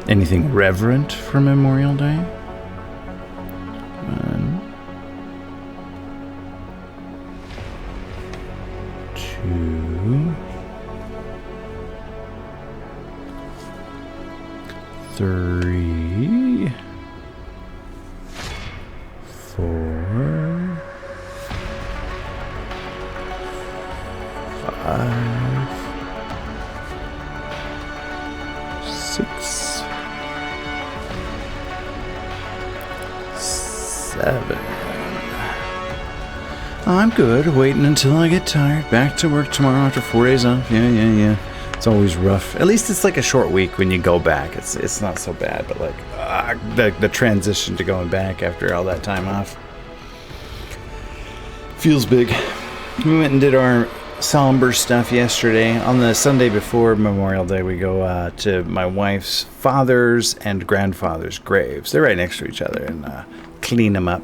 Anything reverent for Memorial Day? 1, 2, 3, 4, 5, 6, 7. I'm good, waiting until I get tired. Back to work tomorrow after 4 days off. Yeah. It's always rough. At least it's like a short week when you go back. It's not so bad, but like the transition to going back after all that time off feels big. We went and did our somber stuff yesterday. On the Sunday before Memorial Day, we go to my wife's father's and grandfather's graves. They're right next to each other, and clean them up.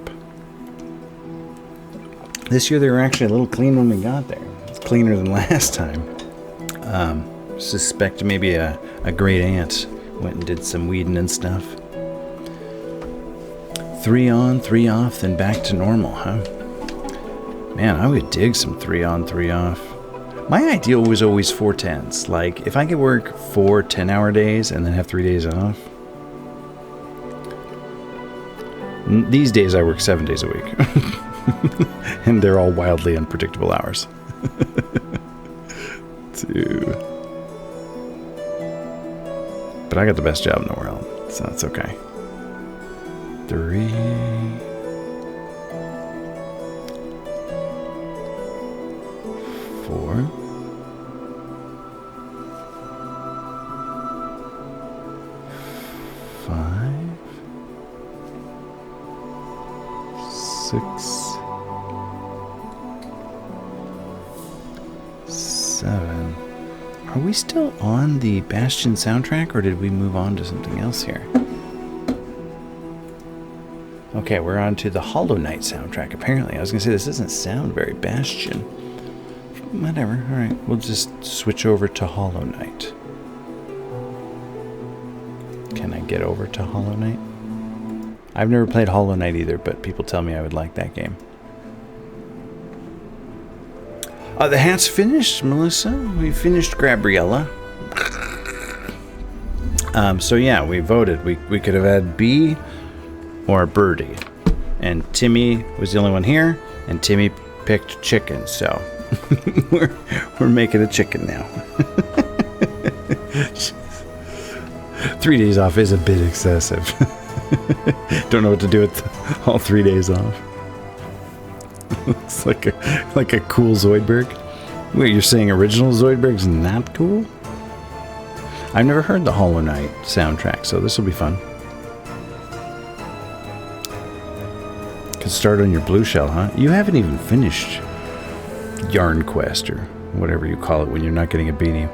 This year they were actually a little clean when we got there. It's cleaner than last time. Suspect maybe a great aunt went and did some weeding and stuff. 3 on, 3 off, then back to normal, huh? Man, I would dig some 3 on, 3 off. My ideal was always 4 10s. Like, if I could work 4 10-hour days and then have 3 days off. These days I work 7 days a week. And they're all wildly unpredictable hours. 2. But I got the best job in the world, so that's okay. 3. 4. 5. 6. 7. Are we still on the Bastion soundtrack, or did we move on to something else here? Okay, we're on to the Hollow Knight soundtrack, apparently. I was going to say, this doesn't sound very Bastion. Whatever, alright. We'll just switch over to Hollow Knight. Can I get over to Hollow Knight? I've never played Hollow Knight either, but people tell me I would like that game. The hat's finished, Melissa. We finished Gabriella. So yeah, we voted. We could have had Bee or Birdie. And Timmy was the only one here, and Timmy picked chicken. So we're making a chicken now. 3 days off is a bit excessive. Don't know what to do with all 3 days off. It's like a cool Zoidberg. Wait, you're saying original Zoidberg's not cool? I've never heard the Hollow Knight soundtrack, so this will be fun. Could start on your blue shell, huh? You haven't even finished Yarn Quest or whatever you call it when you're not getting a beanie.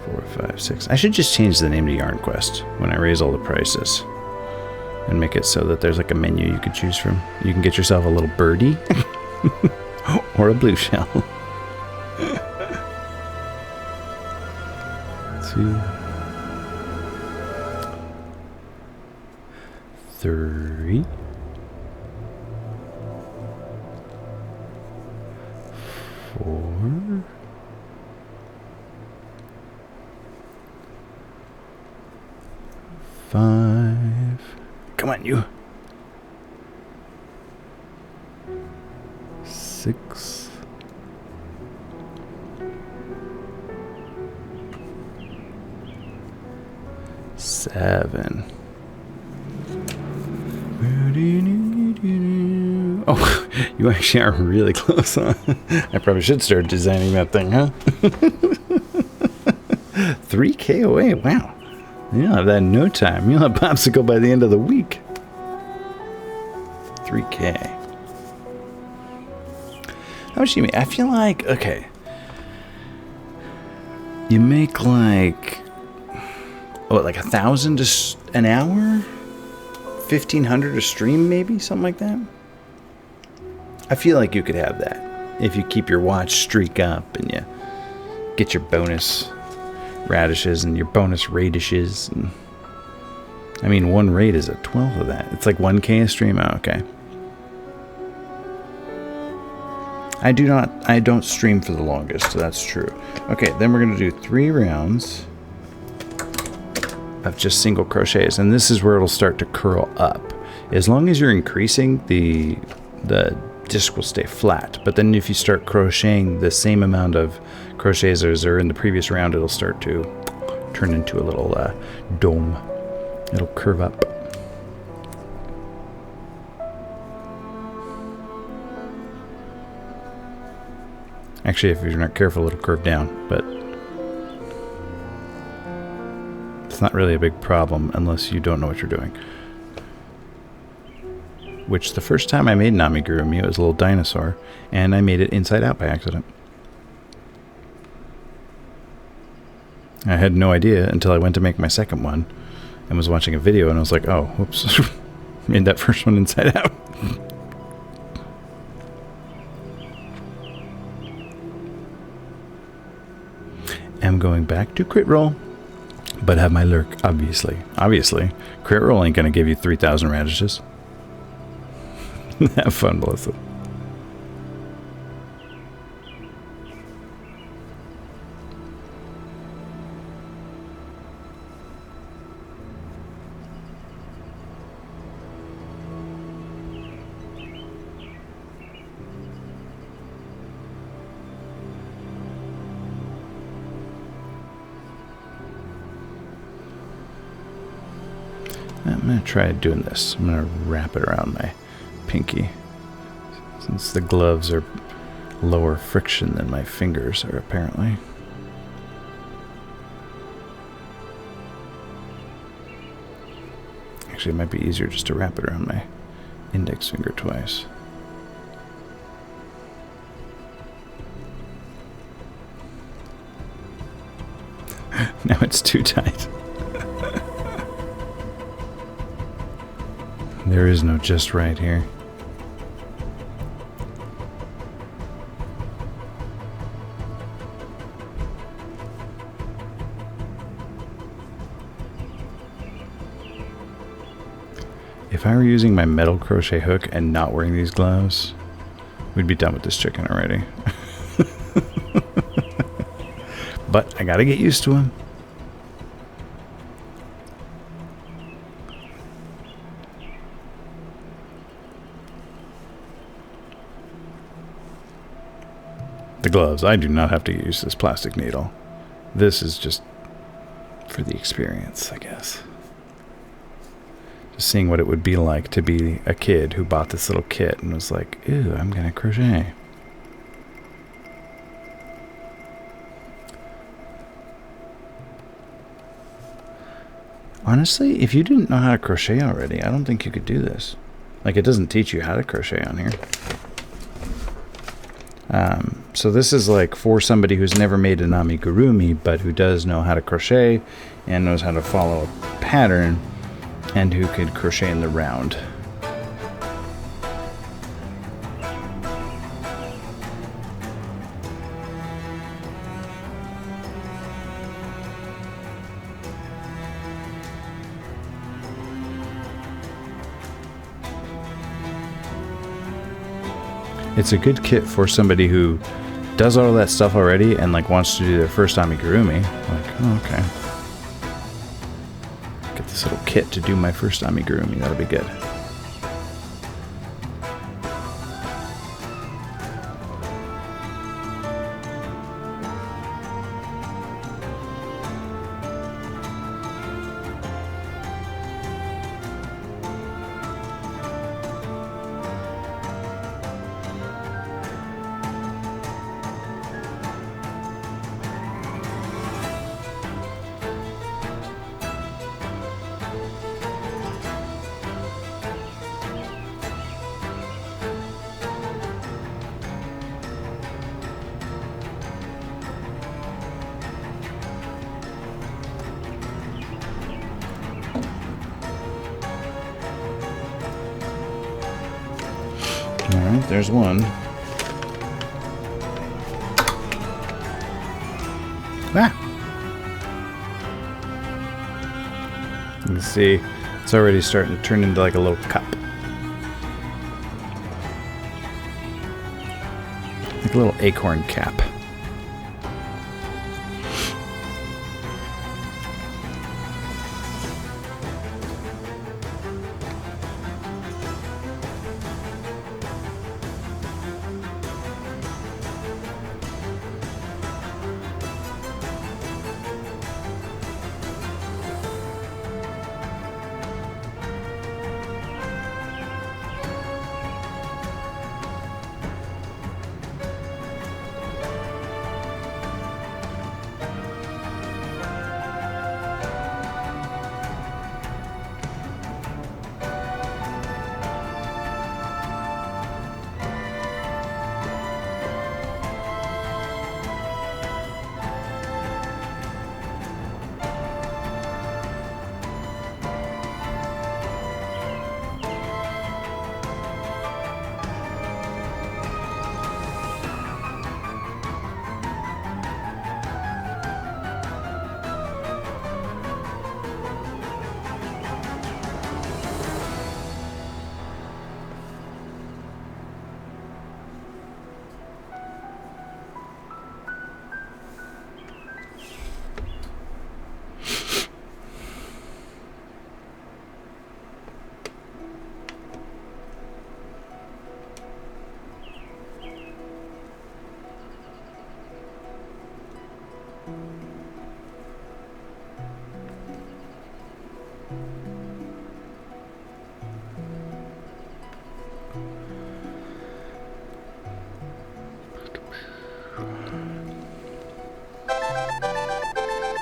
4, 5, 6. I should just change the name to Yarn Quest when I raise all the prices. And make it so that there's like a menu you could choose from. You can get yourself a little birdie. Or a blue shell. 2, 3, 4, 5. Come on, you. 6. 7. Oh, you actually are really close, huh? I probably should start designing that thing, huh? 3K away, wow. You'll have that in no time. You'll have Popsicle by the end of the week. 3K. How much do you make? I feel like, okay. You make like, what, like 1,000 an hour? 1,500 a stream, maybe? Something like that? I feel like you could have that if you keep your watch streak up and you get your bonus radishes and your bonus radishes. And, I mean, one raid is a 12th of that. It's like 1K a stream. Oh, okay. I don't stream for the longest, so that's true. Okay, then we're going to do 3 rounds of just single crochets, and this is where it'll start to curl up. As long as you're increasing, the disc will stay flat, but then if you start crocheting the same amount of crochets as are in the previous round, it'll start to turn into a little dome. It'll curve up. Actually, if you're not careful, it'll curve down, but it's not really a big problem unless you don't know what you're doing. Which the first time I made an Amigurumi, it was a little dinosaur, and I made it inside out by accident. I had no idea until I went to make my second one and was watching a video, and I was like, oh, whoops, made that first one inside out. I'm going back to crit roll, but have my lurk, obviously. Obviously, crit roll ain't gonna give you 3,000 radishes. Have fun, Melissa. I'm going to try doing this. I'm going to wrap it around my pinky, since the gloves are lower friction than my fingers are apparently. Actually, it might be easier just to wrap it around my index finger twice. Now it's too tight. There is no just right here. If I were using my metal crochet hook and not wearing these gloves, we'd be done with this chicken already. But I gotta get used to them. The gloves. I do not have to use this plastic needle. This is just for the experience, I guess. Just seeing what it would be like to be a kid who bought this little kit and was like, ew, I'm going to crochet. Honestly, if you didn't know how to crochet already, I don't think you could do this. Like, it doesn't teach you how to crochet on here. So this is like for somebody who's never made an amigurumi, but who does know how to crochet and knows how to follow a pattern and who could crochet in the round. It's a good kit for somebody who does all that stuff already and like wants to do their first amigurumi. Like, oh, okay. Get this little kit to do my first amigurumi. That'll be good. Alright, there's one. Ah! You can see it's already starting to turn into like a little cup. Like a little acorn cap.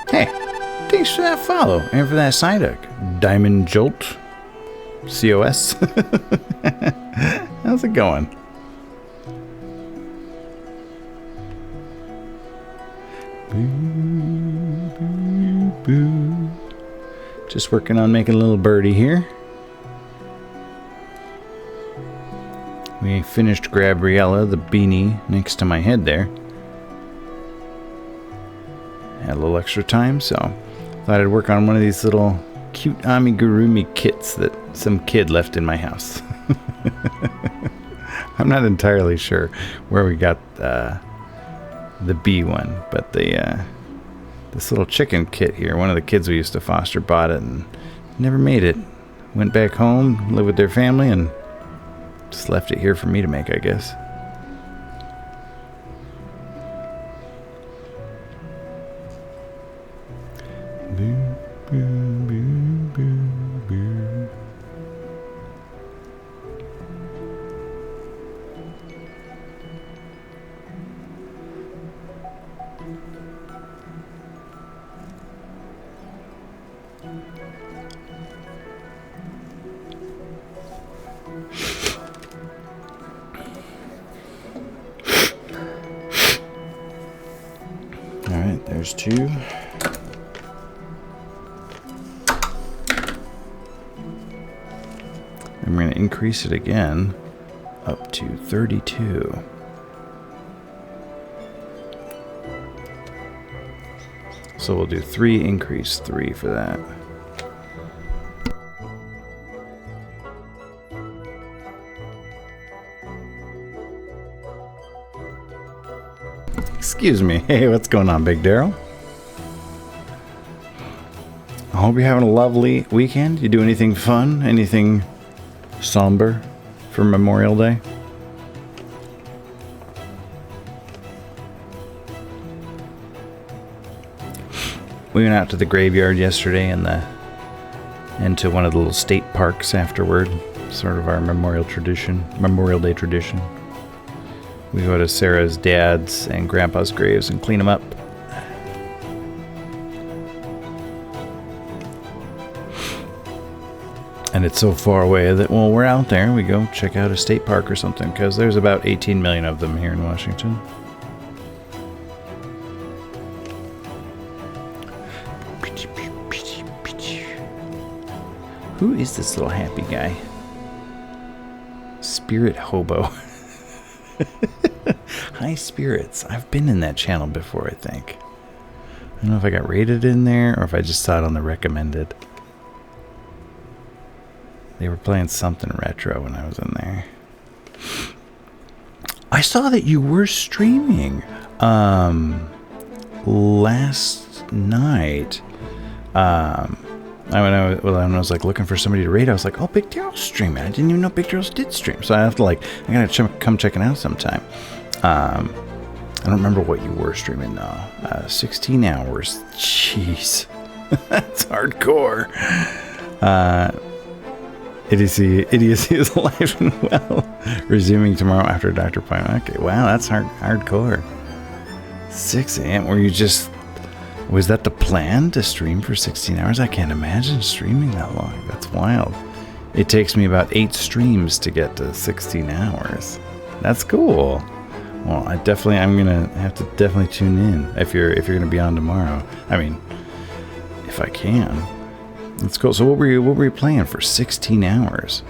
Hey, thanks for that follow and for that side hook. Diamond Jolt. COS. How's it going? Just working on making a little birdie here. We finished Gabriella, the beanie, next to my head there. Had a little extra time, so thought I'd work on one of these little cute amigurumi kits that some kid left in my house. I'm not entirely sure where we got the bee one, but this little chicken kit here, one of the kids we used to foster bought it and never made it. Went back home, lived with their family, and just left it here for me to make, I guess. Alright, there's 2. And we're going to increase it again up to 32. So we'll do 3, increase 3 for that. Excuse me. Hey, what's going on, Big Daryl? I hope you're having a lovely weekend. You do anything fun? Anything somber for Memorial Day? We went out to the graveyard yesterday and to one of the little state parks afterward. Sort of our Memorial Day tradition. We go to Sarah's dad's and grandpa's graves and clean them up. And it's so far away that, well, we're out there. We go check out a state park or something, because there's about 18 million of them here in Washington. Who is this little happy guy? Spirit Hobo. High Spirits. I've been in that channel before, I think. I don't know if I got rated in there or if I just saw it on the recommended. They were playing something retro when I was in there. I saw that you were streaming last night. When I was like looking for somebody to raid, I was like, oh, Big Daryl's streaming. I didn't even know Big Daryl's did stream. So I have to I gotta come check it out sometime. I don't remember what you were streaming though. 16 hours. Jeez. That's hardcore. Idiocy is alive and well. Resuming tomorrow after Dr. Pine. Okay, wow, that's hardcore. 6 a.m. Were you just... Was that the plan, to stream for 16 hours? I can't imagine streaming that long. That's wild. It takes me about 8 streams to get to 16 hours. That's cool. Well, I'm gonna have to definitely tune in if you're gonna be on tomorrow. I mean, if I can. That's cool. So what were you playing for 16 hours?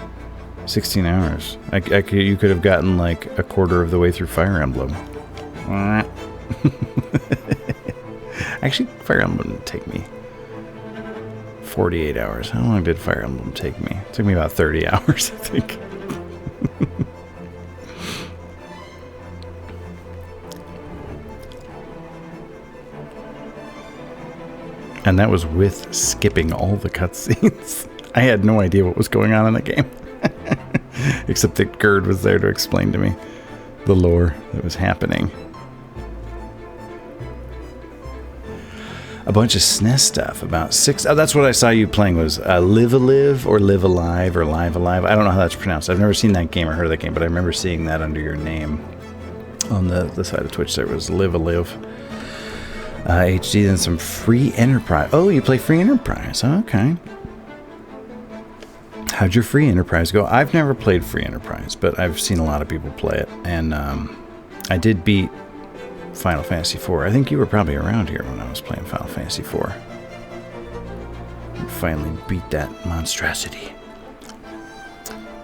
16 hours. You could have gotten like a quarter of the way through Fire Emblem. Actually, Fire Emblem didn't take me 48 hours. How long did Fire Emblem take me? It took me about 30 hours, I think. And that was with skipping all the cutscenes. I had no idea what was going on in the game. Except that Gerd was there to explain to me the lore that was happening. A bunch of SNES stuff, about 6. Oh, that's what I saw you playing, was Live Alive or Live Alive or Live Alive. I don't know how that's pronounced. I've never seen that game or heard of that game, but I remember seeing that under your name on the side of Twitch. There was Live Alive. HD, then some Free Enterprise. Oh, you play Free Enterprise. Okay. How'd your Free Enterprise go? I've never played Free Enterprise, but I've seen a lot of people play it. And I did beat Final Fantasy IV. I think you were probably around here when I was playing Final Fantasy IV. And finally beat that monstrosity.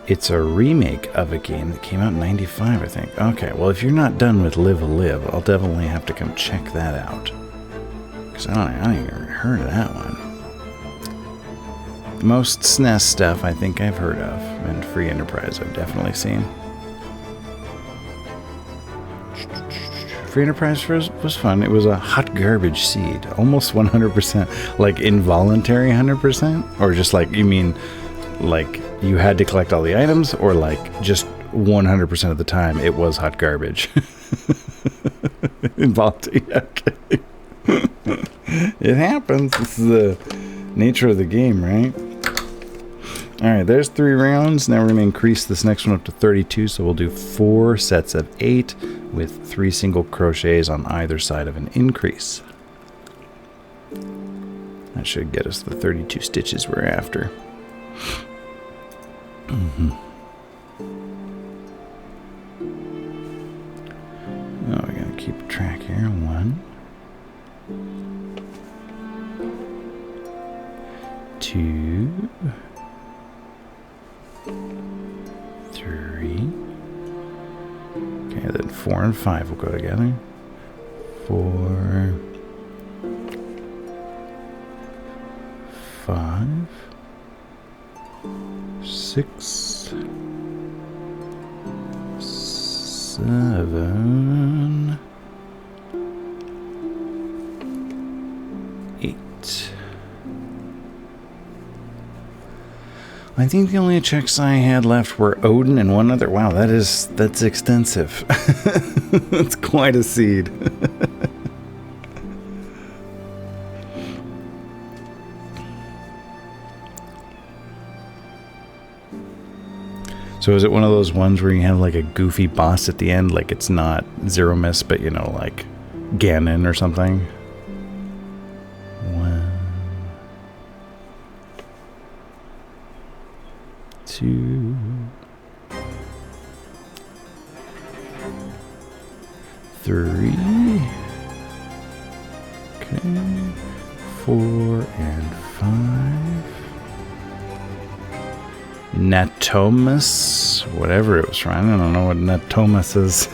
It's a remake of a game that came out in '95, I think. Okay, well, if you're not done with Live Alive, I'll definitely have to come check that out. Because I don't even heard of that one. Most SNES stuff I think I've heard of, and Free Enterprise I've definitely seen. Free Enterprise was fun. It was a hot garbage seed. Almost 100%. Like involuntary 100%? Or just like, you mean like you had to collect all the items? Or like just 100% of the time it was hot garbage? Involuntary. Okay. It happens. Nature of the game, right? Alright, there's 3 rounds. Now we're going to increase this next one up to 32. So we'll do 4 sets of 8 with 3 single crochets on either side of an increase. That should get us the 32 stitches we're after. Oh, we gotta keep track here. 1, 2, 3. Okay, then 4 and 5 will go together. 4, 5, 6, 7, 8. I think the only checks I had left were Odin and one other. Wow, that's extensive. That's quite a seed. So is it one of those ones where you have like a goofy boss at the end? Like it's not Zero Miss, but you know, like Ganon or something? 1, 2, 3. Okay. 4 and 5. Natomas, whatever it was from. I don't know what Natomas is.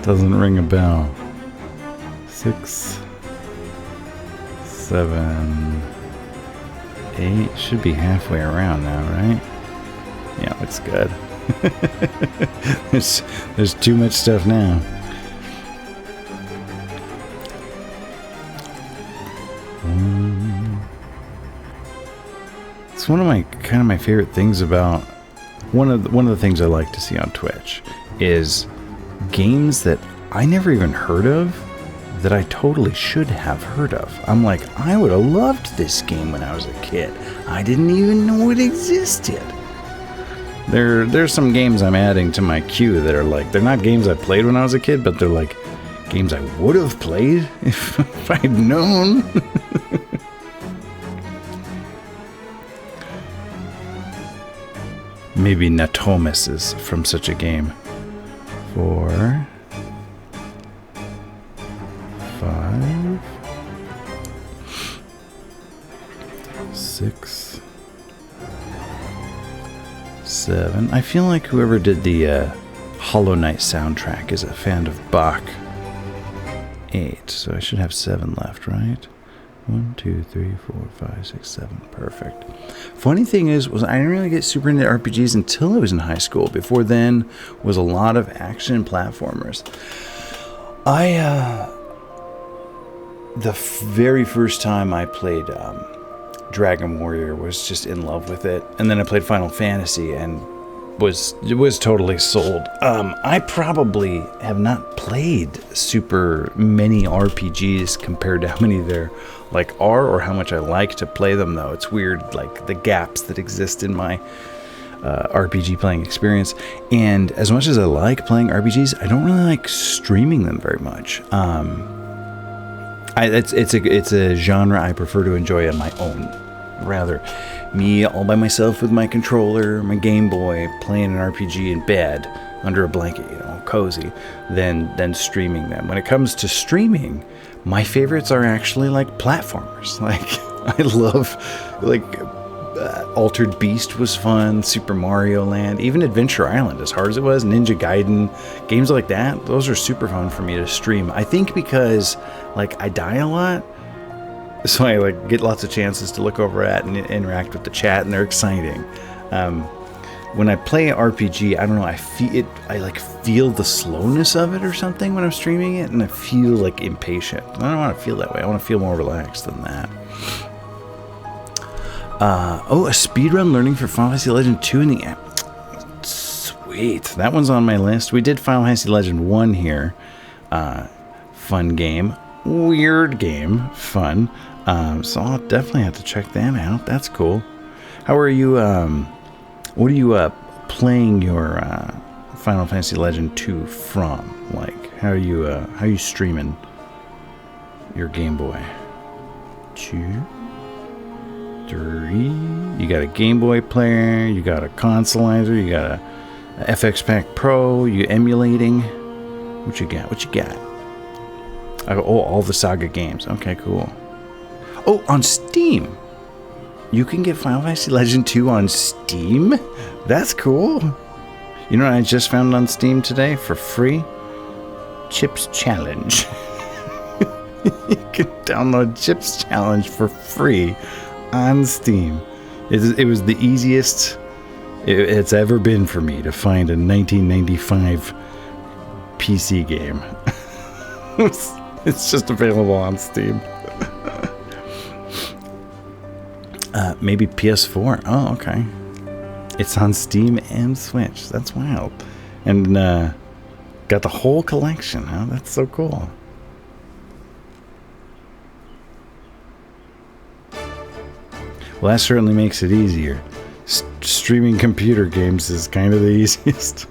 Doesn't ring a bell. 6, 7, 8. Should be halfway around now, right? Yeah, looks good. There's too much stuff now. It's one of my favorite things about one of the things I like to see on Twitch is games that I never even heard of that I totally should have heard of. I'm like, I would have loved this game when I was a kid. I didn't even know it existed. There's some games I'm adding to my queue that are like, they're not games I played when I was a kid, but they're like games I would have played if I'd known. Maybe Natomas is from such a game. 4, 5, 6, 7. I feel like whoever did the Hollow Knight soundtrack is a fan of Bach. 8. So I should have 7 left, right? 1, 2, 3, 4, 5, 6, 7. Perfect. Funny thing is, I didn't really get super into RPGs until I was in high school. Before then was a lot of action platformers. The very first time I played Dragon Warrior was just in love with it. And then I played Final Fantasy and was totally sold. I probably have not played super many RPGs compared to how many there like are or how much I like to play them, though. It's weird, like the gaps that exist in my RPG playing experience. And as much as I like playing RPGs, I don't really like streaming them very much. It's a genre I prefer to enjoy on my own. Rather, me all by myself with my controller, my Game Boy, playing an RPG in bed under a blanket, cozy, than streaming them. When it comes to streaming, my favorites are actually like platformers. Like I love Altered Beast was fun, Super Mario Land, even Adventure Island, as hard as it was, Ninja Gaiden, games like that. Those are super fun for me to stream. I think because I die a lot. So I get lots of chances to look over at and interact with the chat, and they're exciting. When I play RPG, I don't know, I feel the slowness of it or something when I'm streaming it, and I feel impatient. I don't want to feel that way. I want to feel more relaxed than that. A speedrun learning for Final Fantasy Legend 2 in the app. Sweet. That one's on my list. We did Final Fantasy Legend 1 here. fun game. Weird game. Fun. So I'll definitely have to check that out. That's cool. How are you, what are you playing your Final Fantasy Legend 2 from? Like, how are you streaming your Game Boy? 2, 3. You got a Game Boy player, you got a consolizer, you got a FX Pack Pro, you emulating. What you got? Oh, all the Saga games. Okay, cool. Oh, on Steam. You can get Final Fantasy Legend 2 on Steam? That's cool. You know what I just found on Steam today for free? Chips Challenge. You can download Chips Challenge for free on Steam. It was the easiest it's ever been for me to find a 1995 PC game. It's just available on Steam. Maybe PS4. Oh, okay. It's on Steam and Switch. That's wild. And got the whole collection, huh? That's so cool. Well, that certainly makes it easier. Streaming computer games is kind of the easiest.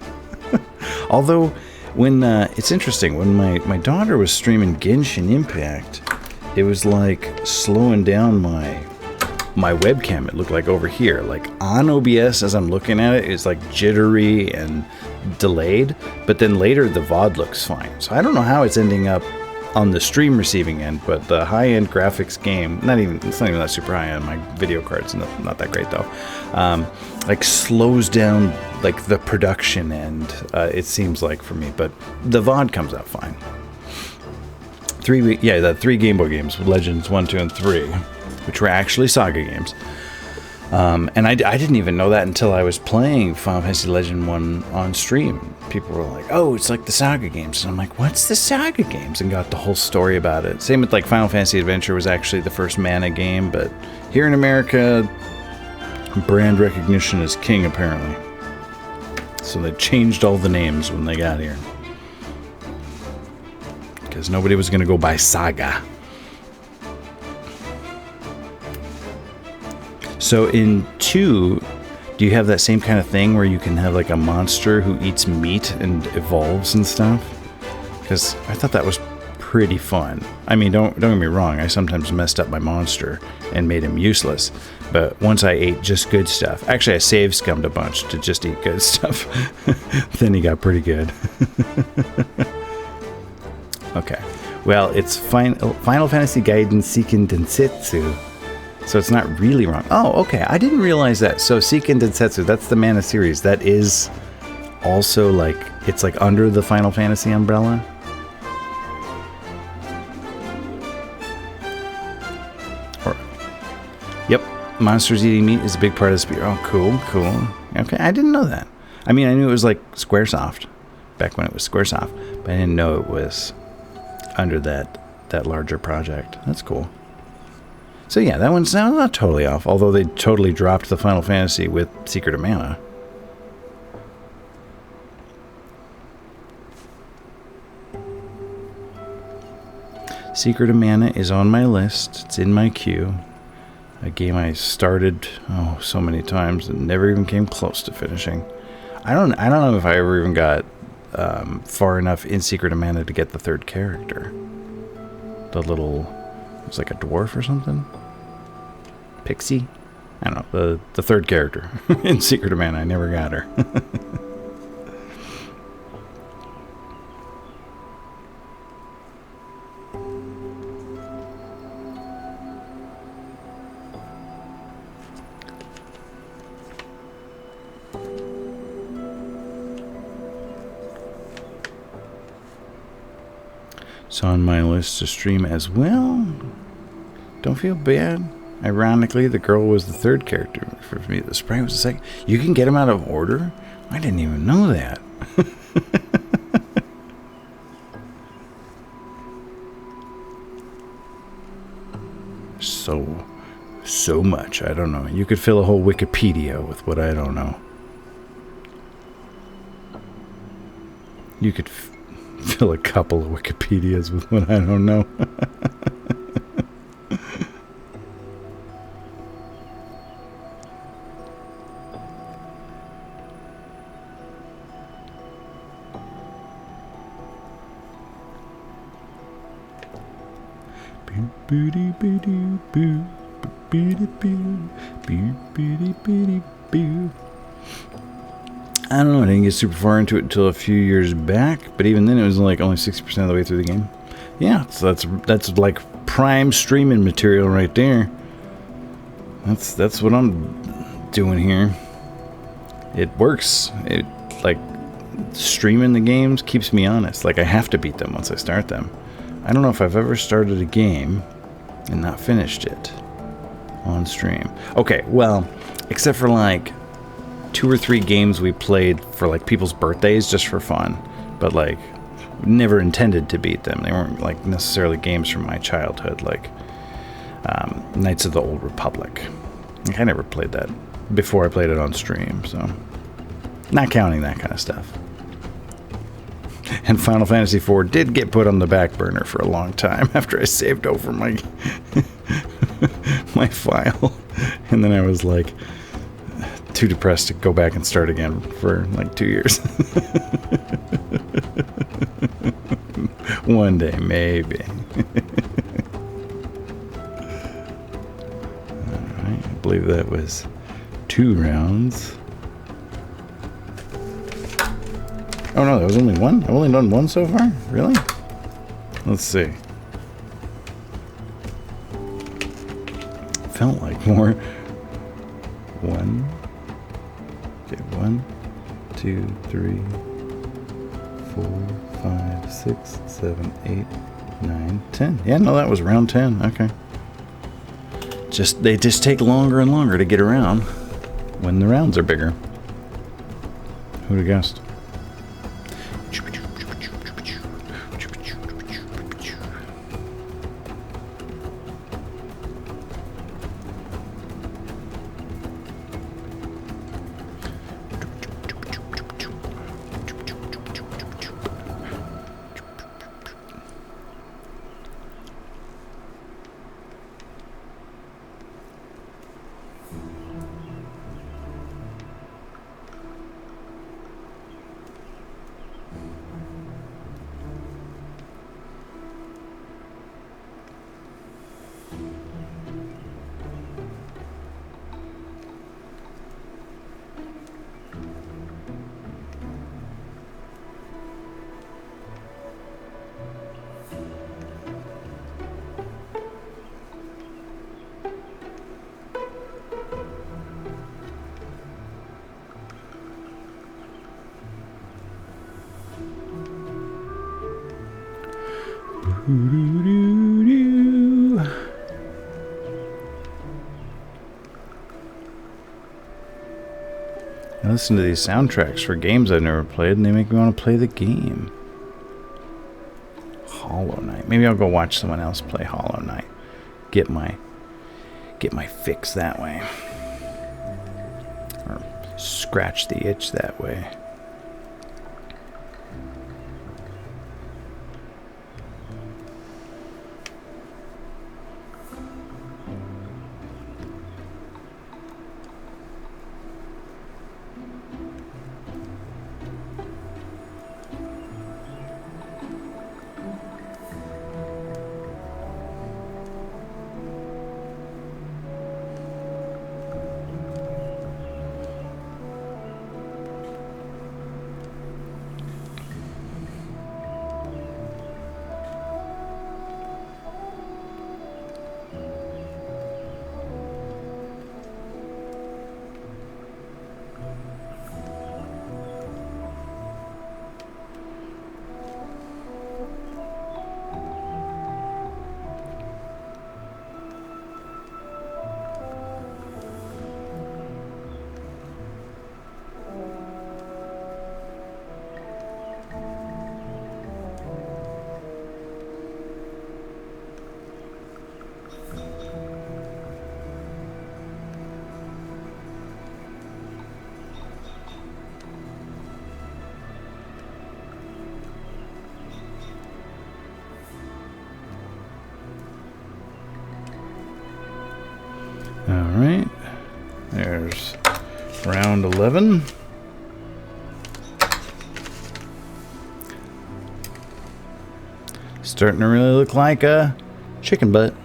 Although, when it's interesting, when my daughter was streaming Genshin Impact, it was like slowing down my webcam. It looked like over here, like on OBS as I'm looking at it, it's like jittery and delayed, but then later the VOD looks fine. So I don't know how it's ending up on the stream receiving end, but the high-end graphics game, it's not even that super high-end. My video card's not that great though. Like slows down like the production end, it seems like for me, but the VOD comes out fine. The 3 Game Boy games, Legends 1, 2, and 3, which were actually Saga games. And I didn't even know that until I was playing Final Fantasy Legend 1 on stream. People were like, oh, it's like the Saga games. And I'm like, what's the Saga games? And got the whole story about it. Same with like Final Fantasy Adventure was actually the first Mana game. But here in America, brand recognition is king, apparently. So they changed all the names when they got here. Because nobody was going to go buy Saga. So in 2, do you have that same kind of thing where you can have like a monster who eats meat and evolves and stuff? Because I thought that was pretty fun. I mean, don't get me wrong, I sometimes messed up my monster and made him useless. But once I ate just good stuff, actually I save scummed a bunch to just eat good stuff. Then he got pretty good. Okay, well, it's Final Fantasy Gaiden Seiken Densetsu. So it's not really wrong. Oh, okay. I didn't realize that. So Seiken Densetsu, that's the Mana series. That is also like, it's like under the Final Fantasy umbrella. Yep. Monsters eating meat is a big part of the spirit. Oh, cool. Okay, I didn't know that. I mean, I knew it was like Squaresoft, back when it was Squaresoft, but I didn't know it was under that larger project. That's cool. So yeah, that one's not totally off, although they totally dropped the Final Fantasy with Secret of Mana. Secret of Mana is on my list. It's in my queue. A game I started so many times and never even came close to finishing. I don't know if I ever even got far enough in Secret of Mana to get the 3rd character. The little, it was like a dwarf or something. Pixie? I don't know, the 3rd character in Secret of Mana. I never got her. It's on my list to stream as well. Don't feel bad. Ironically, the girl was the 3rd character for me. The sprite was the 2nd. You can get them out of order? I didn't even know that. So much. I don't know. You could fill a whole Wikipedia with what I don't know. You could Fill a couple of Wikipedias with what I don't know. I don't know, I didn't get super far into it until a few years back, but even then it was like only 60% of the way through the game. Yeah, so that's like prime streaming material right there. That's what I'm doing here. It works. It like streaming the games keeps me honest. Like I have to beat them once I start them. I don't know if I've ever started a game and not finished it on stream. Okay, well, except for like 2 or 3 games we played for like people's birthdays just for fun, but like never intended to beat them. They weren't like necessarily games from my childhood, like Knights of the Old Republic. Like, I never played that before I played it on stream, so not counting that kind of stuff. And Final Fantasy IV did get put on the back burner for a long time after I saved over my my file, and then I was like too depressed to go back and start again for like 2 years. One day, maybe. Alright, I believe that was 2 rounds. Oh no, that was only 1? I've only done 1 so far? Really? Let's see. Felt like more. 1. Okay, 1, 2, 3, 4, 5, 6, 7, 8, 9, 10. Yeah, no, that was round 10. Okay. They just take longer and longer to get around when the rounds are bigger. Who'd have guessed? I listen to these soundtracks for games I've never played, and they make me want to play the game. Hollow Knight. Maybe I'll go watch someone else play Hollow Knight. Get my fix that way. Or scratch the itch that way. Alright. There's round 11. Starting to really look like a chicken butt.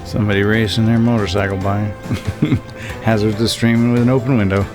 Somebody racing their motorcycle by. Hazardous streaming with an open window.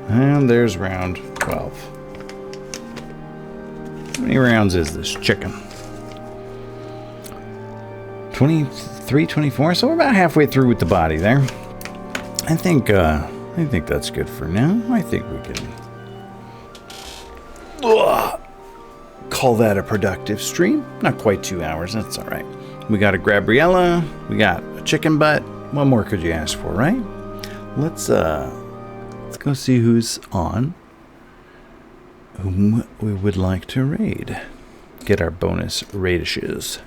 And there's round 12. How many rounds is this chicken? 23, 24. So we're about halfway through with the body there. I think that's good for now. I think we can call that a productive stream. Not quite 2 hours. That's all right. We got a Gabriella. We got a chicken butt. What more could you ask for, right? Let's go see who's on, whom we would like to raid. Get our bonus raidishes.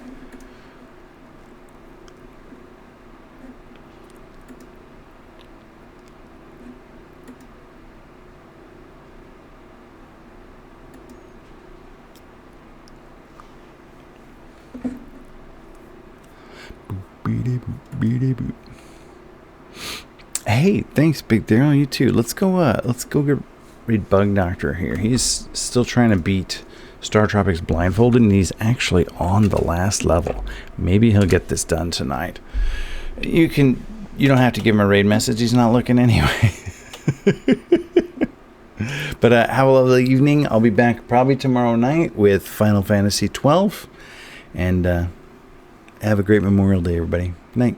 Hey, thanks, Big Daryl. You too. Let's go get read Bug Doctor here. He's still trying to beat Star Tropics blindfolded, and he's actually on the last level. Maybe he'll get this done tonight. You don't have to give him a raid message. He's not looking anyway. But have a lovely evening. I'll be back probably tomorrow night with Final Fantasy 12, and Have a great Memorial Day, everybody. Night.